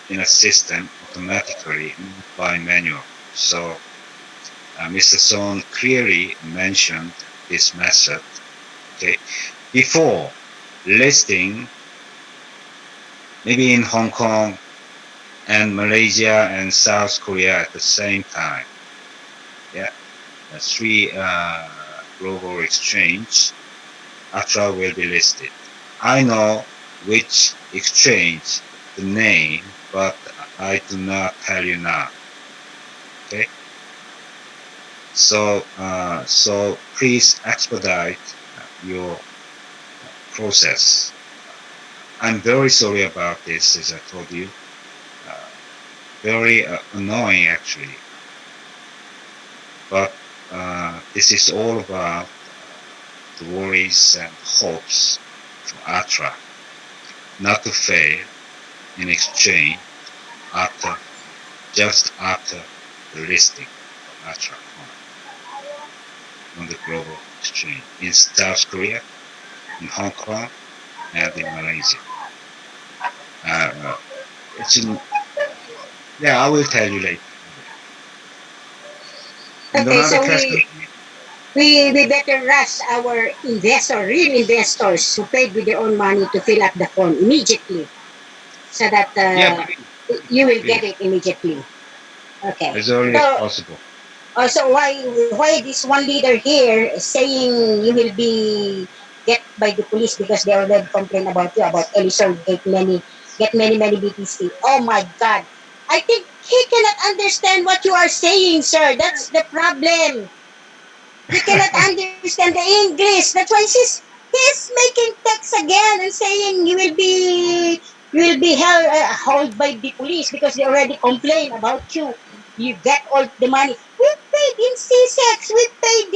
in a system automatically, not by manual. So Mr. Son clearly mentioned this method. Okay, before listing, maybe in Hong Kong and Malaysia and South Korea at the same time. Yeah, three global exchange. Atra will be listed. I know which exchange, the name, but I do not tell you now. Okay, so please expedite your process. I'm very sorry about this, as I told you. Uh, Very annoying, actually. But this is all about the worries and hopes for Atra not to fail in exchange after just after the listing of Atra coin on the global exchange in South Korea, in Hong Kong, and in Malaysia. Uh, it's in, yeah, I will tell you later. And Okay, another so question, we please? We better rush our real investors who paid with their own money to fill up the form immediately, so that Yeah, please, you will get please, it immediately. Okay. as early as So possible. so why this one leader here is saying you will be get by the police because they already complained about you about Elisol get many BTC. Oh my God! I think he cannot understand what you are saying, sir. That's the problem. He cannot understand the English. That's why he's making text again and saying you will be held by the police because they already complained about you. You get all the money. We paid in C-sex. We paid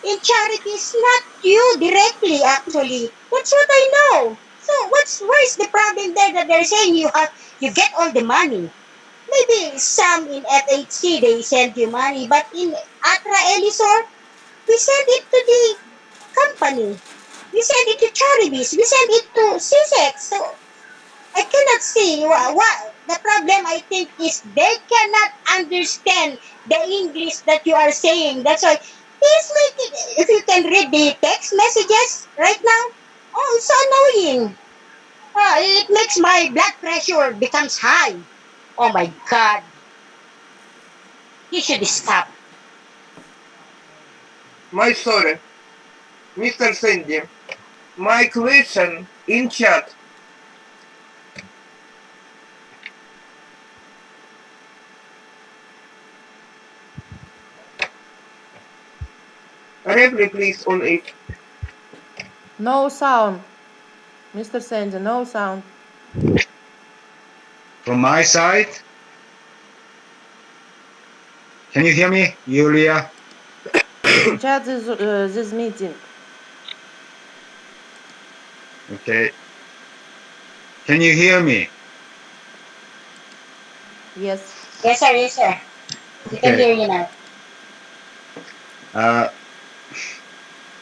in charities, not you directly. Actually, that's what I know. So where's the problem there that they're saying you get all the money? Maybe some in FHC they send you money, but in Atra Elisor we send it to the company. We send it to charities. We send it to CSEX. So I cannot see what the problem. I think is they cannot understand the English that you are saying. That's why he's making. If you can read the text messages right now, oh, it's so annoying. It makes my blood pressure becomes high. Oh my God, he should stop. My sorry, Mr. Sandy. My question in chat. Reply please on it. No sound. Mr. Sandy, no sound. From my side, can you hear me, Yulia? In chat this meeting. Okay. Can you hear me? Yes. Yes, sir. Yes, sir. We can Okay. hear you now. Uh,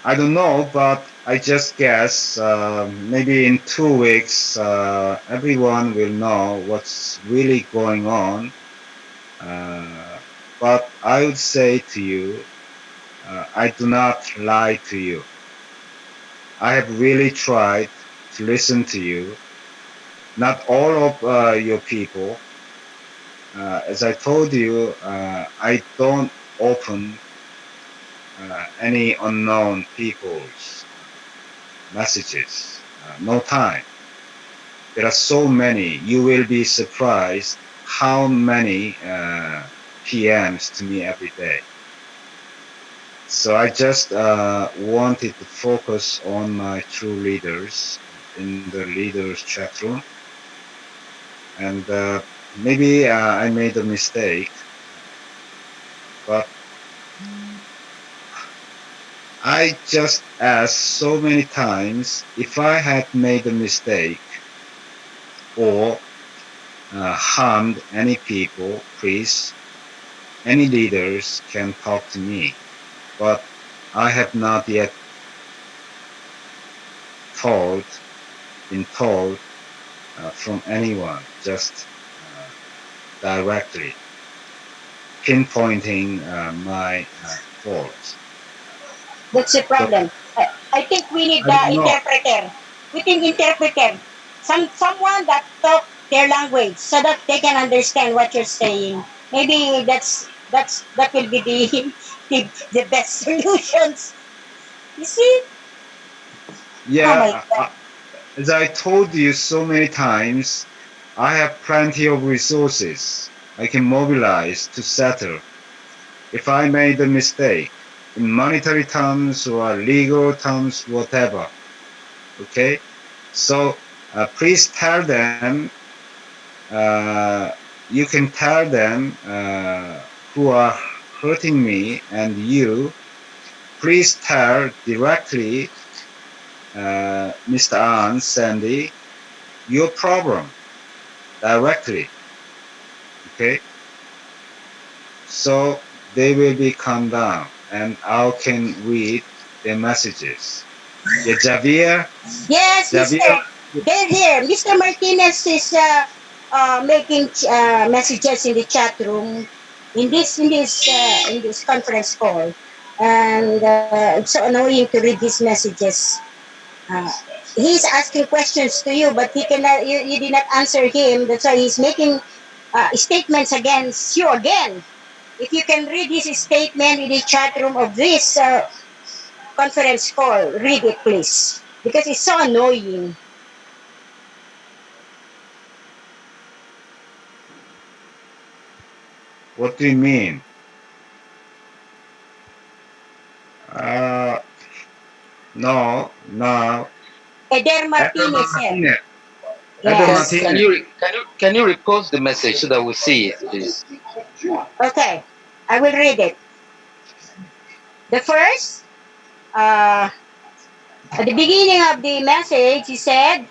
I don't know, but I just guess maybe in 2 weeks, everyone will know what's really going on. But I would say to you, I do not lie to you. I have really tried to listen to you. Not all of your people. As I told you, I don't open any unknown people's messages. No time. There are so many. You will be surprised how many PMs to me every day. So I just wanted to focus on my true leaders in the leaders chat room, and maybe I made a mistake, but I just asked so many times if I had made a mistake or harmed any people, please, any leaders can talk to me. But I have not yet told, been told from anyone, just uh, directly pinpointing my faults. That's the So problem. I think we need I the don't know. interpreter. We need interpreter. Someone that talk their language so that they can understand what you're saying. Maybe that will be the the best solutions. You see? Oh my Yeah, God. as I told you so many times, I have plenty of resources I can mobilize to settle if I made a mistake in monetary terms or legal terms, whatever. Okay, so please tell them. You can tell them who are hurting me, and you please tell directly, Mr. An Sandy, your problem directly. Okay, so they will be calmed down, and I can read their messages. Yeah, Javier, Yes, Javier, Mister. They're here. Mr. Martinez is making messages in the chat room in this conference call. and it's so annoying to read his messages. Uh, he's asking questions to you, but he cannot. You did not answer him. That's why he's making statements against you again. If you can read his statement in the chat room of this conference call, read it please, because it's so annoying. What do you mean? No, no. Eder Edgar Martinez said, Martinez. Edgar yes. Martinez. Can you repost the message so that we see it, please? Okay, I will read it. The first, at the beginning of the message, he said,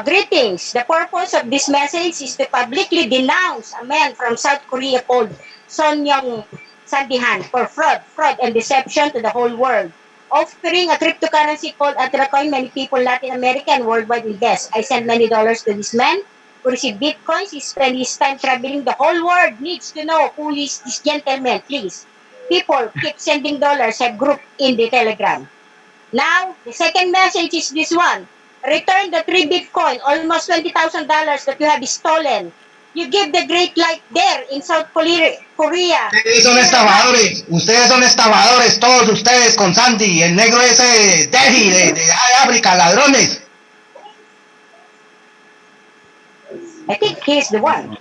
greetings. The purpose of this message is to publicly denounce a man from South Korea called Son Young Sandihan for fraud and deception to the whole world. Offering a cryptocurrency called Atracoin, many people in Latin America and worldwide invest. I sent many dollars to this man who received bitcoins. He spent his time traveling. The whole world needs to know who is this gentleman, please. People keep sending dollars. Have group in the Telegram. Now, the second message is this one. Return the 3 Bitcoin, almost $20,000 that you have stolen. You give the great light there in South Korea. Ustedes son estafadores, todos ustedes con Sandy, el negro ese Teji de África, ladrones. I think he's the one.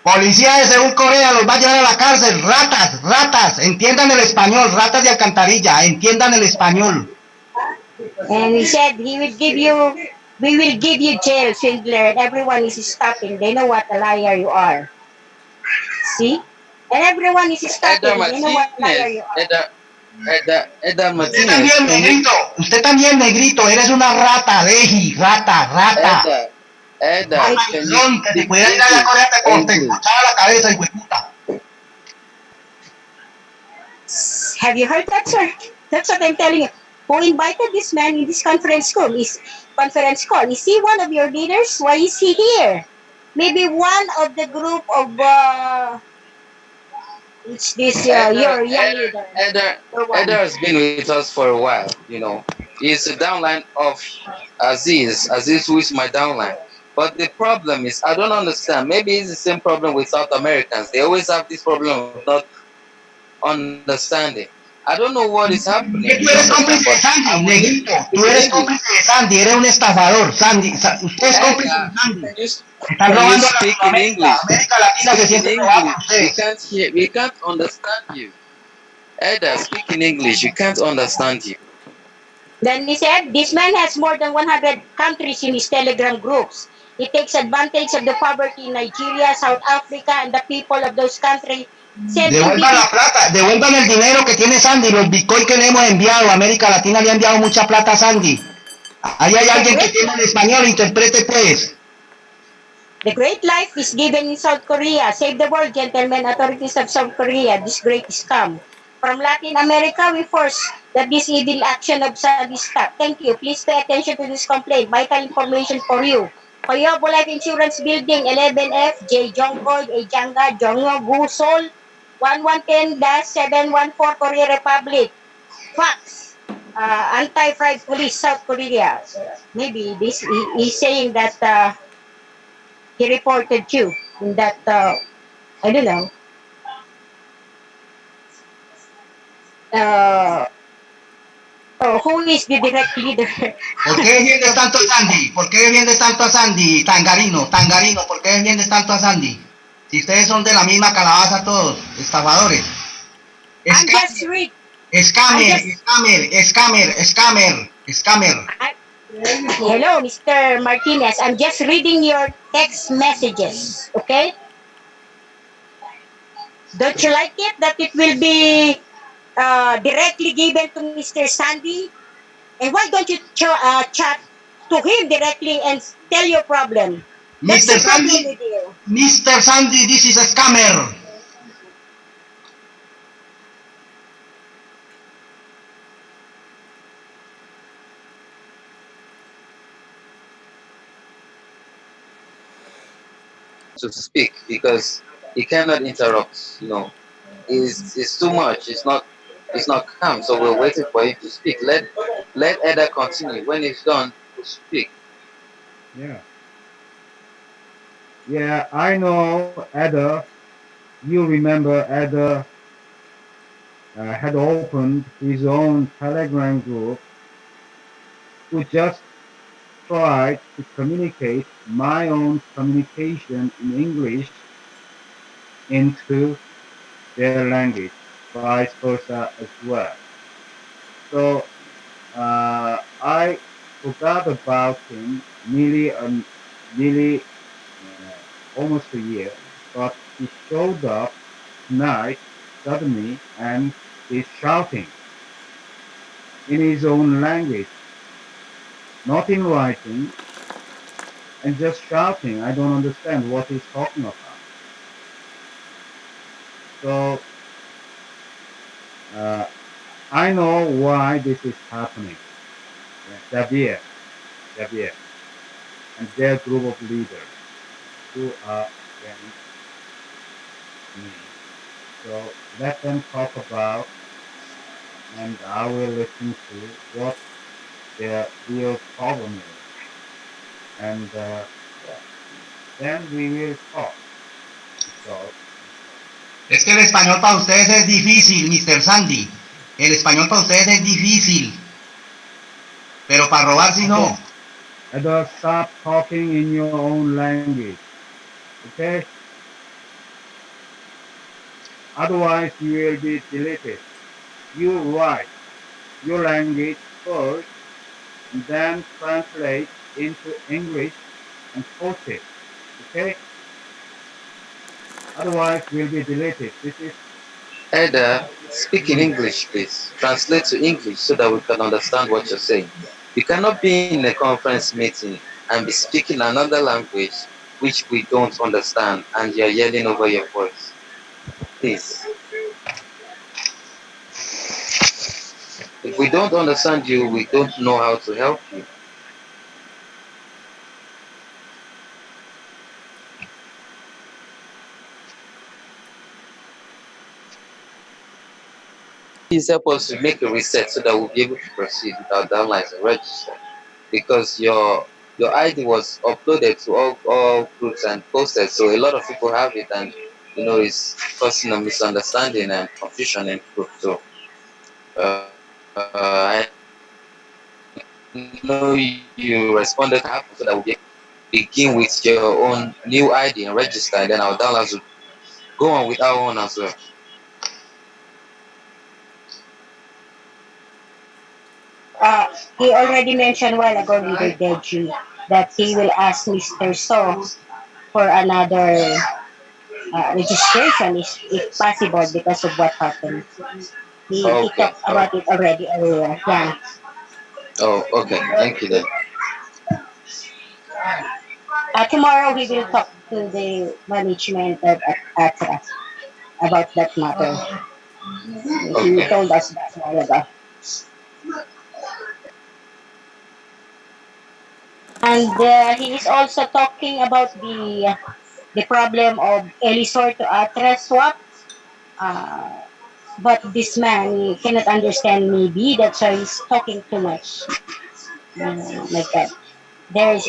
Policía de Seúl, Corea, los va a llevar a la cárcel, ratas, ratas, entiendan el español, ratas de alcantarilla, entiendan el español. And he said he will give you, we will give you jail, Schindler, and everyone is stopping. They know what a liar you are. See? And everyone is stopping. They know what a liar you are. Eda Usted Martinez. también, negrito, usted también, negrito, eres una rata, Deji, rata. Eda, Maldición, que te pudiera ir a la Corea te escuchaba la cabeza, hijo de puta. Have you heard that, sir? That's what I'm telling you. Who invited this man in this conference call? Is he one of your leaders? Why is he here? Maybe one of the group of it's this your young leader. Eda has been with us for a while, you know. He's a downline of Aziz, who is my downline. But the problem is, I don't understand. Maybe it's the same problem with South Americans. They always have this problem of not understanding. I don't know what is happening. Tú eres cómplice de Sandy, negrito. Tú eres cómplice de Sandy, eres un estafador, Sandy. Usted es cómplice de Sandy. Están robando a Latinoamérica. América Latina se siente robada por ustedes. We can't understand you. Eda, speak in English. We can't understand you. Then he said, this man has more than 100 countries in his Telegram groups. He takes advantage of the poverty in Nigeria, South Africa, and the people of those countries. Devuelvan la plata, devuelvan el dinero que tiene Sandy, los bitcoins que le hemos enviado. América Latina le ha enviado mucha plata a Sandy. Ahí hay alguien que tiene el español, interprete pues. The great life is given in South Korea. Save the world, gentlemen, authorities of South Korea. This great scam. From Latin America, we force that this evil action of Sandy stop. Thank you. Please pay attention to this complaint. Vital information for you. Koyobo Life Insurance Building, 11F, J. Jongkoy, A. Janga, Jongyo, Gusol, 1110-714 Korea Republic. Fax. Anti-fraud police, South Korea. Maybe this he's saying that he reported you in that, I don't know. Who is the direct leader? ¿Por qué defiendes tanto a Sandy? ¿Por qué defiendes tanto a Sandy? Tangarino, ¿por qué defiendes tanto a Sandy? Si ustedes son de la misma calabaza todos, estafadores. Scammer. Hello, Mr. Martinez. I'm just reading your text messages, okay? Don't you like it that it will be directly given to Mr. Sandy? And why don't you chat to him directly and tell your problem? That's Mr. the problem Sandy, with you. Mr. Sandy, this is a scammer. To speak because he cannot interrupt, you know. It's too much. It's not It's not come, so we're waiting for him to speak. Let Eda continue. When he's done, we'll speak. Yeah. Yeah, I know Ada. You remember Ada had opened his own Telegram group to just try to communicate my own communication in English into their language, vice versa as well. So I forgot about him nearly almost a year, but he showed up tonight suddenly and is shouting in his own language, not in writing, and just shouting. I don't understand what he's talking about. So uh, I know why this is happening. Yeah, Javier, and their group of leaders who are against me. So let them talk about, and I will listen to what their real problem is, and yeah, then we will talk to solve the problem. Es que el español para ustedes es difícil, Mr. Sandy. El español para ustedes es difícil, pero para robar sí no. Ada, stop talking in your own language, okay? Otherwise, you will be deleted. You write your language first and then translate into English and post it, okay? Otherwise, we'll be deleted. This is Eda, speak in illegal. English, please. Translate to English so that we can understand what you're saying. You cannot be in a conference meeting and be speaking another language which we don't understand and you're yelling over your voice. Please. If we don't understand you, we don't know how to help you. Please help us to make a reset so that we'll be able to proceed with our downlines and register. Because your ID was uploaded to all groups and posted, so a lot of people have it, and it's causing a misunderstanding and confusion in groups. So I know you responded to happen so that we'll be able to begin with your own new ID and register, and then our downloads will go on with our own as well. He already mentioned a while ago, Leader Deji, that he will ask Mr. So for another registration if possible because of what happened. He Okay. talked about it already earlier. Yeah. Oh, okay. Thank you then. Tomorrow we will talk to the management of ATRA about that matter. He Okay. told us that a while ago. And he is also talking about the problem of Elisor to ATRA swap. Uh, but this man cannot understand maybe that's why he's talking too much like that. There's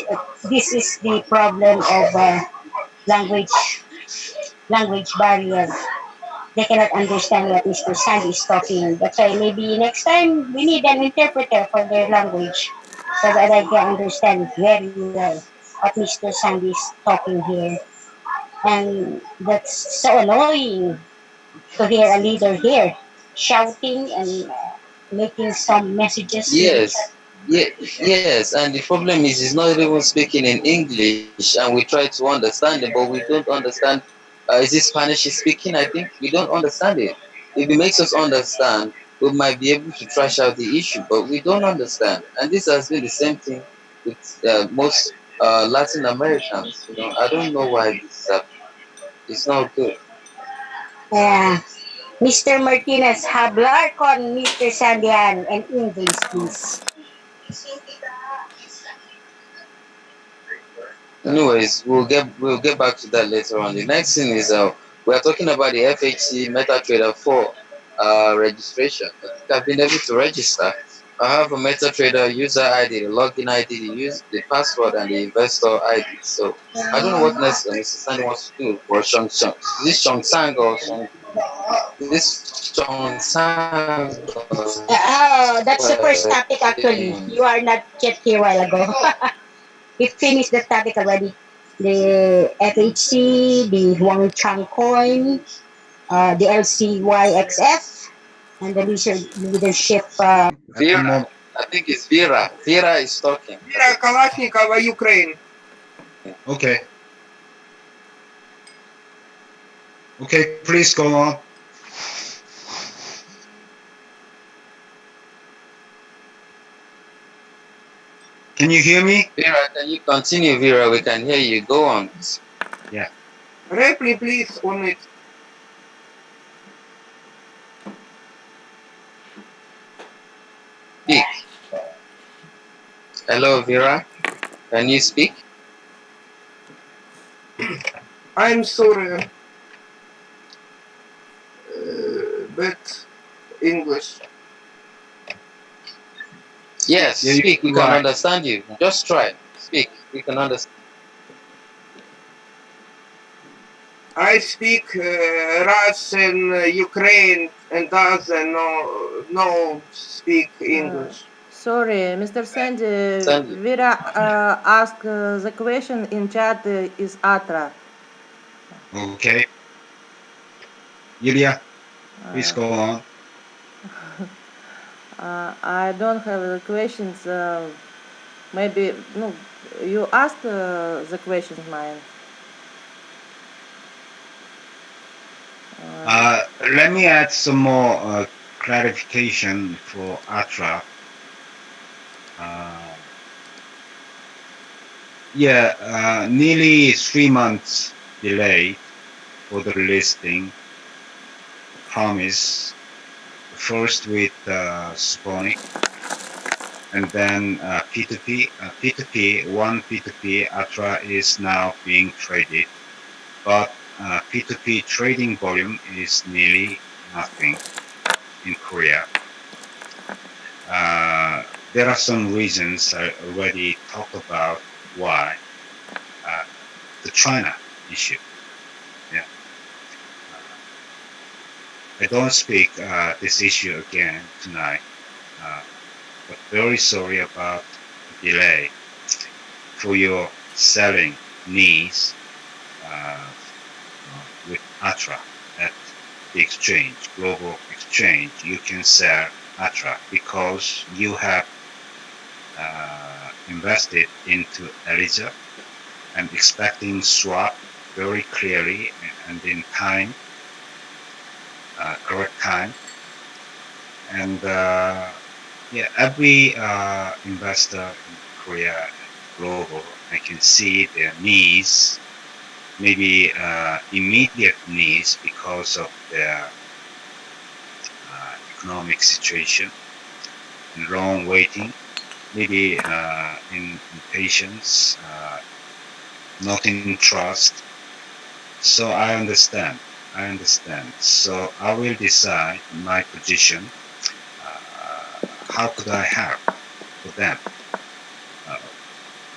this is the problem of language language barrier. They cannot understand what Mr. Sandy is talking. That's why maybe next time we need an interpreter for their language so that I can understand very well what Mr. Sandy is talking here. And that's so annoying to hear a leader here shouting and making some messages in the Yes, chat. yeah, yes, and the problem is he's not even speaking in English, and we try to understand him, but we don't understand. Is it Spanish he's speaking? I think we don't understand it. If he makes us understand, we might be able to trash out the issue, but we don't understand. And this has been the same thing with most Latin Americans. I don't know why this is happening. It's not good. Yeah. Mr. Martinez, hablar con Mr. Sandian in English, please. Anyways, we'll get back to that later on. The next thing is we are talking about the FHC MetaTrader 4. registration. I think I've been able to register. I have a MetaTrader user ID, the login ID, the password, and the investor ID. So I don't know what next Mr. Sandy wants to do for this Chong Sang or this Chong Sang Oh, that's the first topic thing. actually. You are not yet here a while ago. We finished the topic already. The FHC, the Huang Chang coin, the LCYXF, and the leadership. At the Vera, moment. I think it's Vera. Vera is talking. Mira Kalashnikova, Ukraine. Okay. Okay, please go on. Can you hear me? Vera, can you continue, Vera? We can hear you. Go on. Yeah. Reply, please, on it. Speak. Hello, Vera. Can you speak? I'm sorry, but English. Yes, Yeah, speak. We you're can right. understand you. Just try. Speak. We can understand. I speak Russian, Ukraine, and other no speak English. Sorry, Mr. Sandy. Sandy. Vera asked the question in chat is Atra. Okay. Yulia, please go on. I don't have the questions. Maybe no, you ask the questions, mine. Let me add some more clarification for Atra. Nearly 3 months delay for the listing. Promise first with Sponic and then P2P. P2P, one P2P Atra is now being traded, but P2P trading volume is nearly nothing in Korea. There are some reasons I already talked about why. The China issue. Yeah. I don't speak this issue again tonight, but very sorry about the delay for your selling needs with Atra at the exchange, global exchange. You can sell Atra because you have invested into Eliza and expecting swap very clearly and in time, correct time. And every investor in Korea and global, I can see their needs, maybe immediate needs because of their economic situation and long waiting, maybe in impatience, not in trust. So I understand. So I will decide my position. How could I help for them?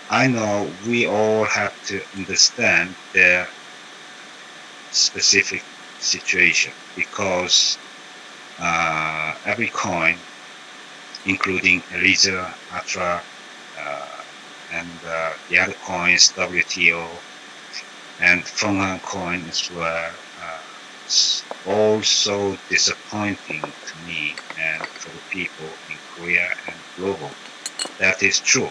I know we all have to understand their specific situation because every coin, including Eliza, Atra, and the other coins, WTO, and Fenghan coin as well, it's also disappointing to me and for the people in Korea and global. That is true.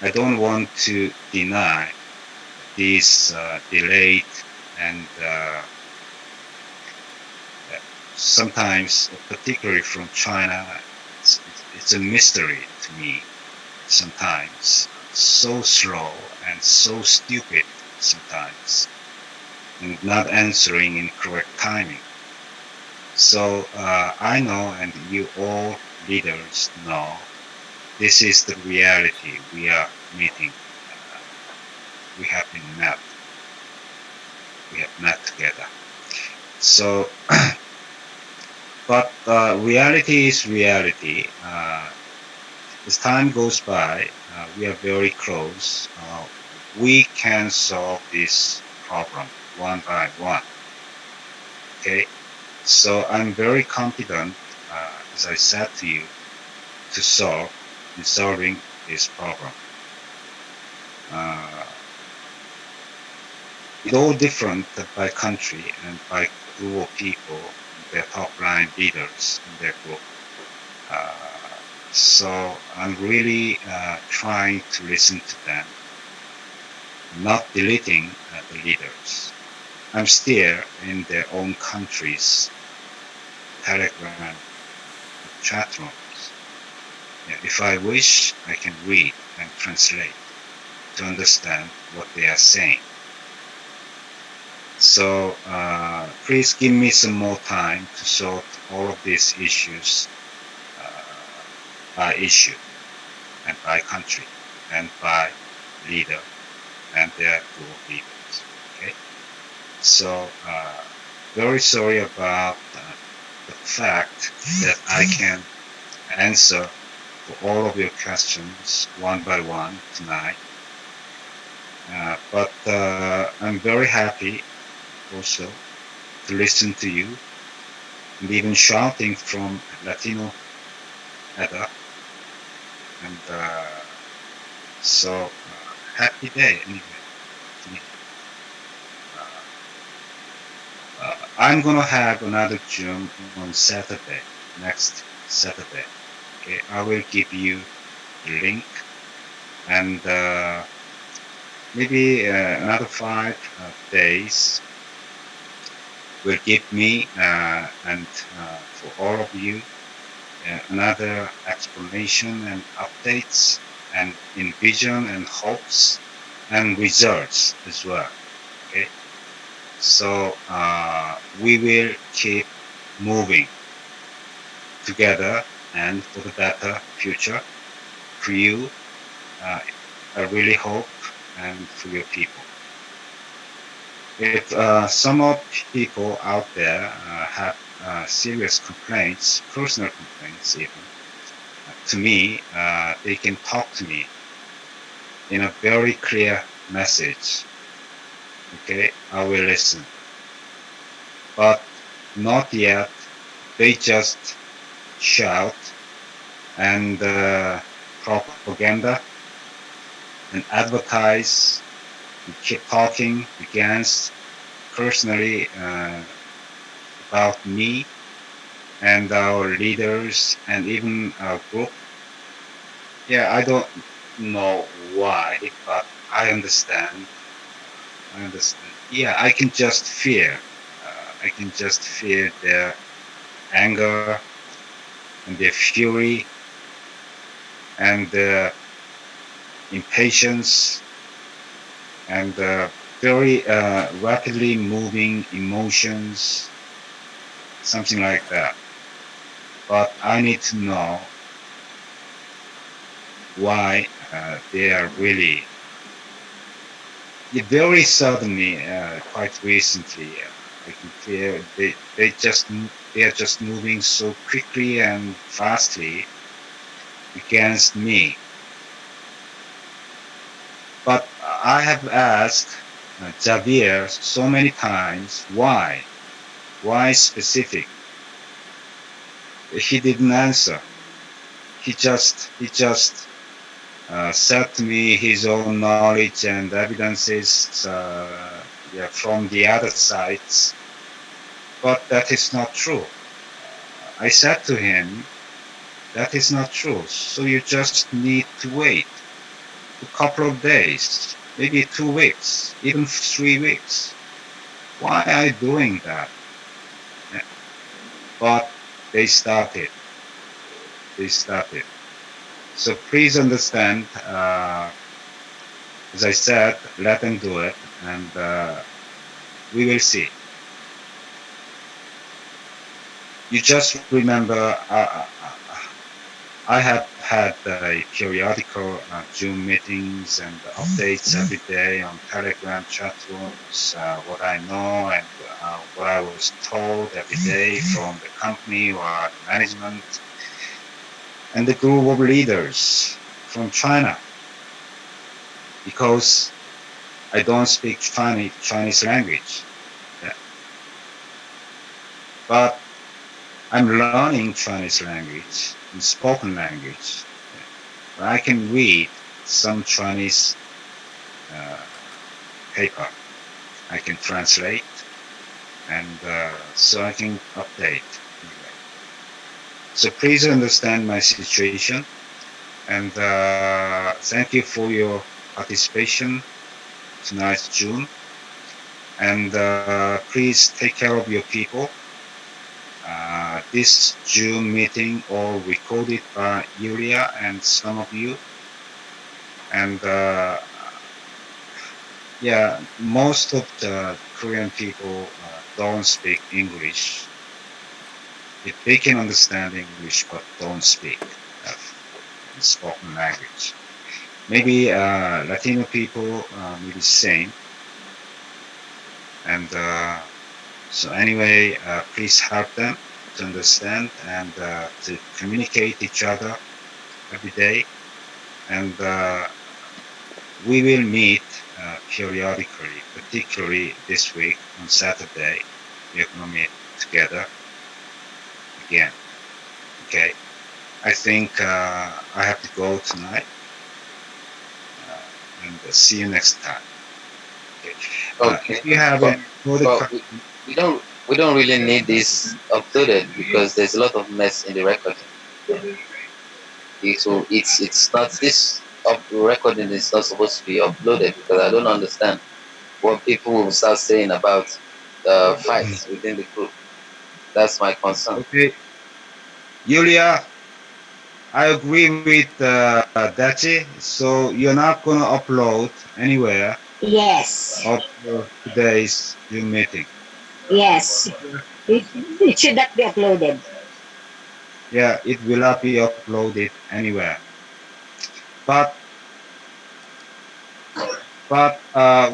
I don't want to deny these delayed and sometimes, particularly from China, it's a mystery to me sometimes. So slow and so stupid sometimes, and not answering in correct timing. So I know, and you all leaders know, this is the reality we are meeting. We have met together. So But reality is reality. As time goes by, we are very close. We can solve this problem one by one. Okay, so I'm very confident, as I said to you, to solve in solving this problem. Uh, it's all different by country and by group of people, their top line leaders in their group. Uh, so I'm really trying to listen to them, not deleting the leaders. I'm still in their own countries, Telegram chat rooms. Yeah, if I wish, I can read and translate to understand what they are saying. So please give me some more time to sort all of these issues by issue and by country and by leader and their group of leaders. Okay. So very sorry about the fact that I can answer to all of your questions one by one tonight. But I'm very happy also to listen to you and even shouting from Latino Ada. And so happy day anyway to me. I'm gonna have another Zoom on Saturday, next Saturday. Okay, I will give you the link and maybe another 5 days will give me and for all of you another explanation and updates and in vision and hopes and results as well. Okay, so we will keep moving together and for the better future for you. I really hope and for your people. If some of people out there have serious complaints, personal complaints even, to me, they can talk to me in a very clear message. Okay, I will listen. But not yet. They just shout and propaganda and advertise and keep talking against personally about me and our leaders and even our group. Yeah, I don't know why, but I understand. I understand. Yeah, I can just fear. I can just feel their anger and their fury and their impatience and very rapidly moving emotions, something like that. But I need to know why they are really very suddenly, quite recently. I can feel they are just moving so quickly and fastly against me. But I have asked Javier so many times why specific. He didn't answer. He just said to me his own knowledge and evidences yeah, from the other sides, but that is not true. I said to him, that is not true. So you just need to wait a couple of days, maybe 2 weeks, even 3 weeks. Why are you doing that? But they started. They started. So please understand, as I said, let them do it, and we will see. You just remember I have had periodical Zoom meetings and updates every day on Telegram chat rooms, what I know and what I was told every day from the company or the management and the group of leaders from China, because I don't speak Chinese language. Yeah. But I'm learning Chinese language and spoken language. Yeah. I can read some Chinese uh, paper. I can translate, and so I can update. Anyway. So please understand my situation, and thank you for your participation tonight's June. And please take care of your people. This June meeting all recorded by Yulia and some of you. And yeah, most of the Korean people don't speak English. They can understand English but don't speak uh, spoken language. Maybe Latino people maybe same. And so anyway, please help them to understand and to communicate each other every day. And we will meet periodically, particularly this week on Saturday. We're going to meet together again. Okay. I think I have to go tonight. And see you next time. Okay. Okay. If you have But any further but questions, we don't really need this uploaded because there's a lot of mess in the recording. It's not this recording is not supposed to be uploaded because I don't understand what people will start saying about the fights within the group. That's my concern. okay, Yulia, I agree with Dachi. So you're not gonna upload anywhere Yes. of today's Zoom meeting. Yes. It should not be uploaded. Yeah, it will not be uploaded anywhere. But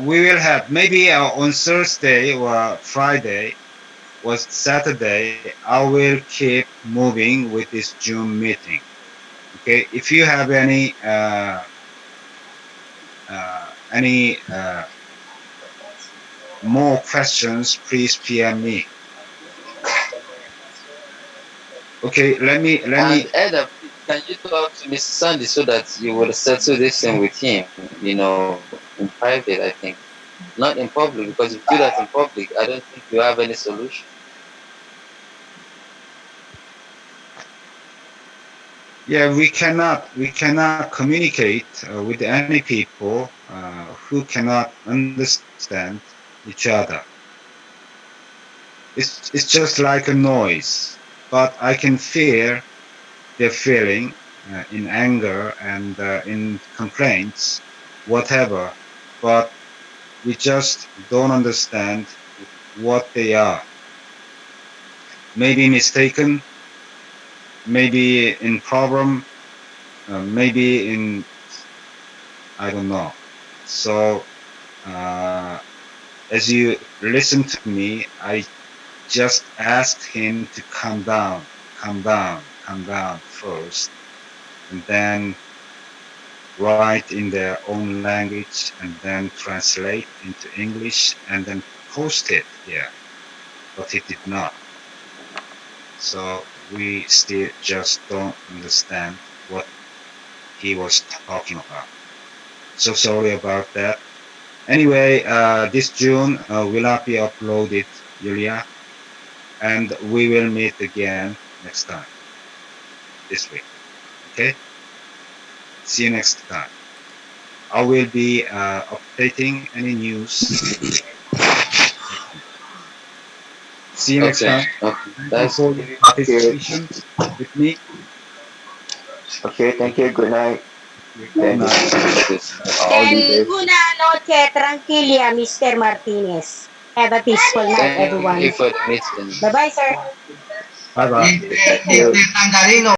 we will have maybe on Thursday or Friday or Saturday. I will keep moving with this Zoom meeting. Okay, if you have any more questions, please PM me. Okay, let me. And Eda, please, can you talk to Mr. Sandy so that you will settle this thing with him, in private, I think. Not in public, because if you do that in public, I don't think you have any solution. Yeah, we cannot communicate with any people who cannot understand each other. It's just like a noise, but I can feel their feeling in anger and in complaints, whatever. But we just don't understand what they are. Maybe mistaken, maybe in problem, maybe in I don't know. So as you listen to me, I just ask him to calm down, calm down, calm down first, and then write in their own language and then translate into English and then post it here. But he did not. So we still just don't understand what he was talking about. So sorry about that. Anyway, this June will not be uploaded, Yulia, and we will meet again next time, this week. Okay? See you next time. I will be updating any news. See you next Okay, time. okay. Thank you That's for your Okay. participation with me. Okay, thank you. Good night. Good Thank you. night. All Then, the best. una noche tranquila, Mr. Martinez. Have a peaceful night, thank you everyone. for the meeting. Bye-bye, sir. Bye bye. Mr. Tangarino.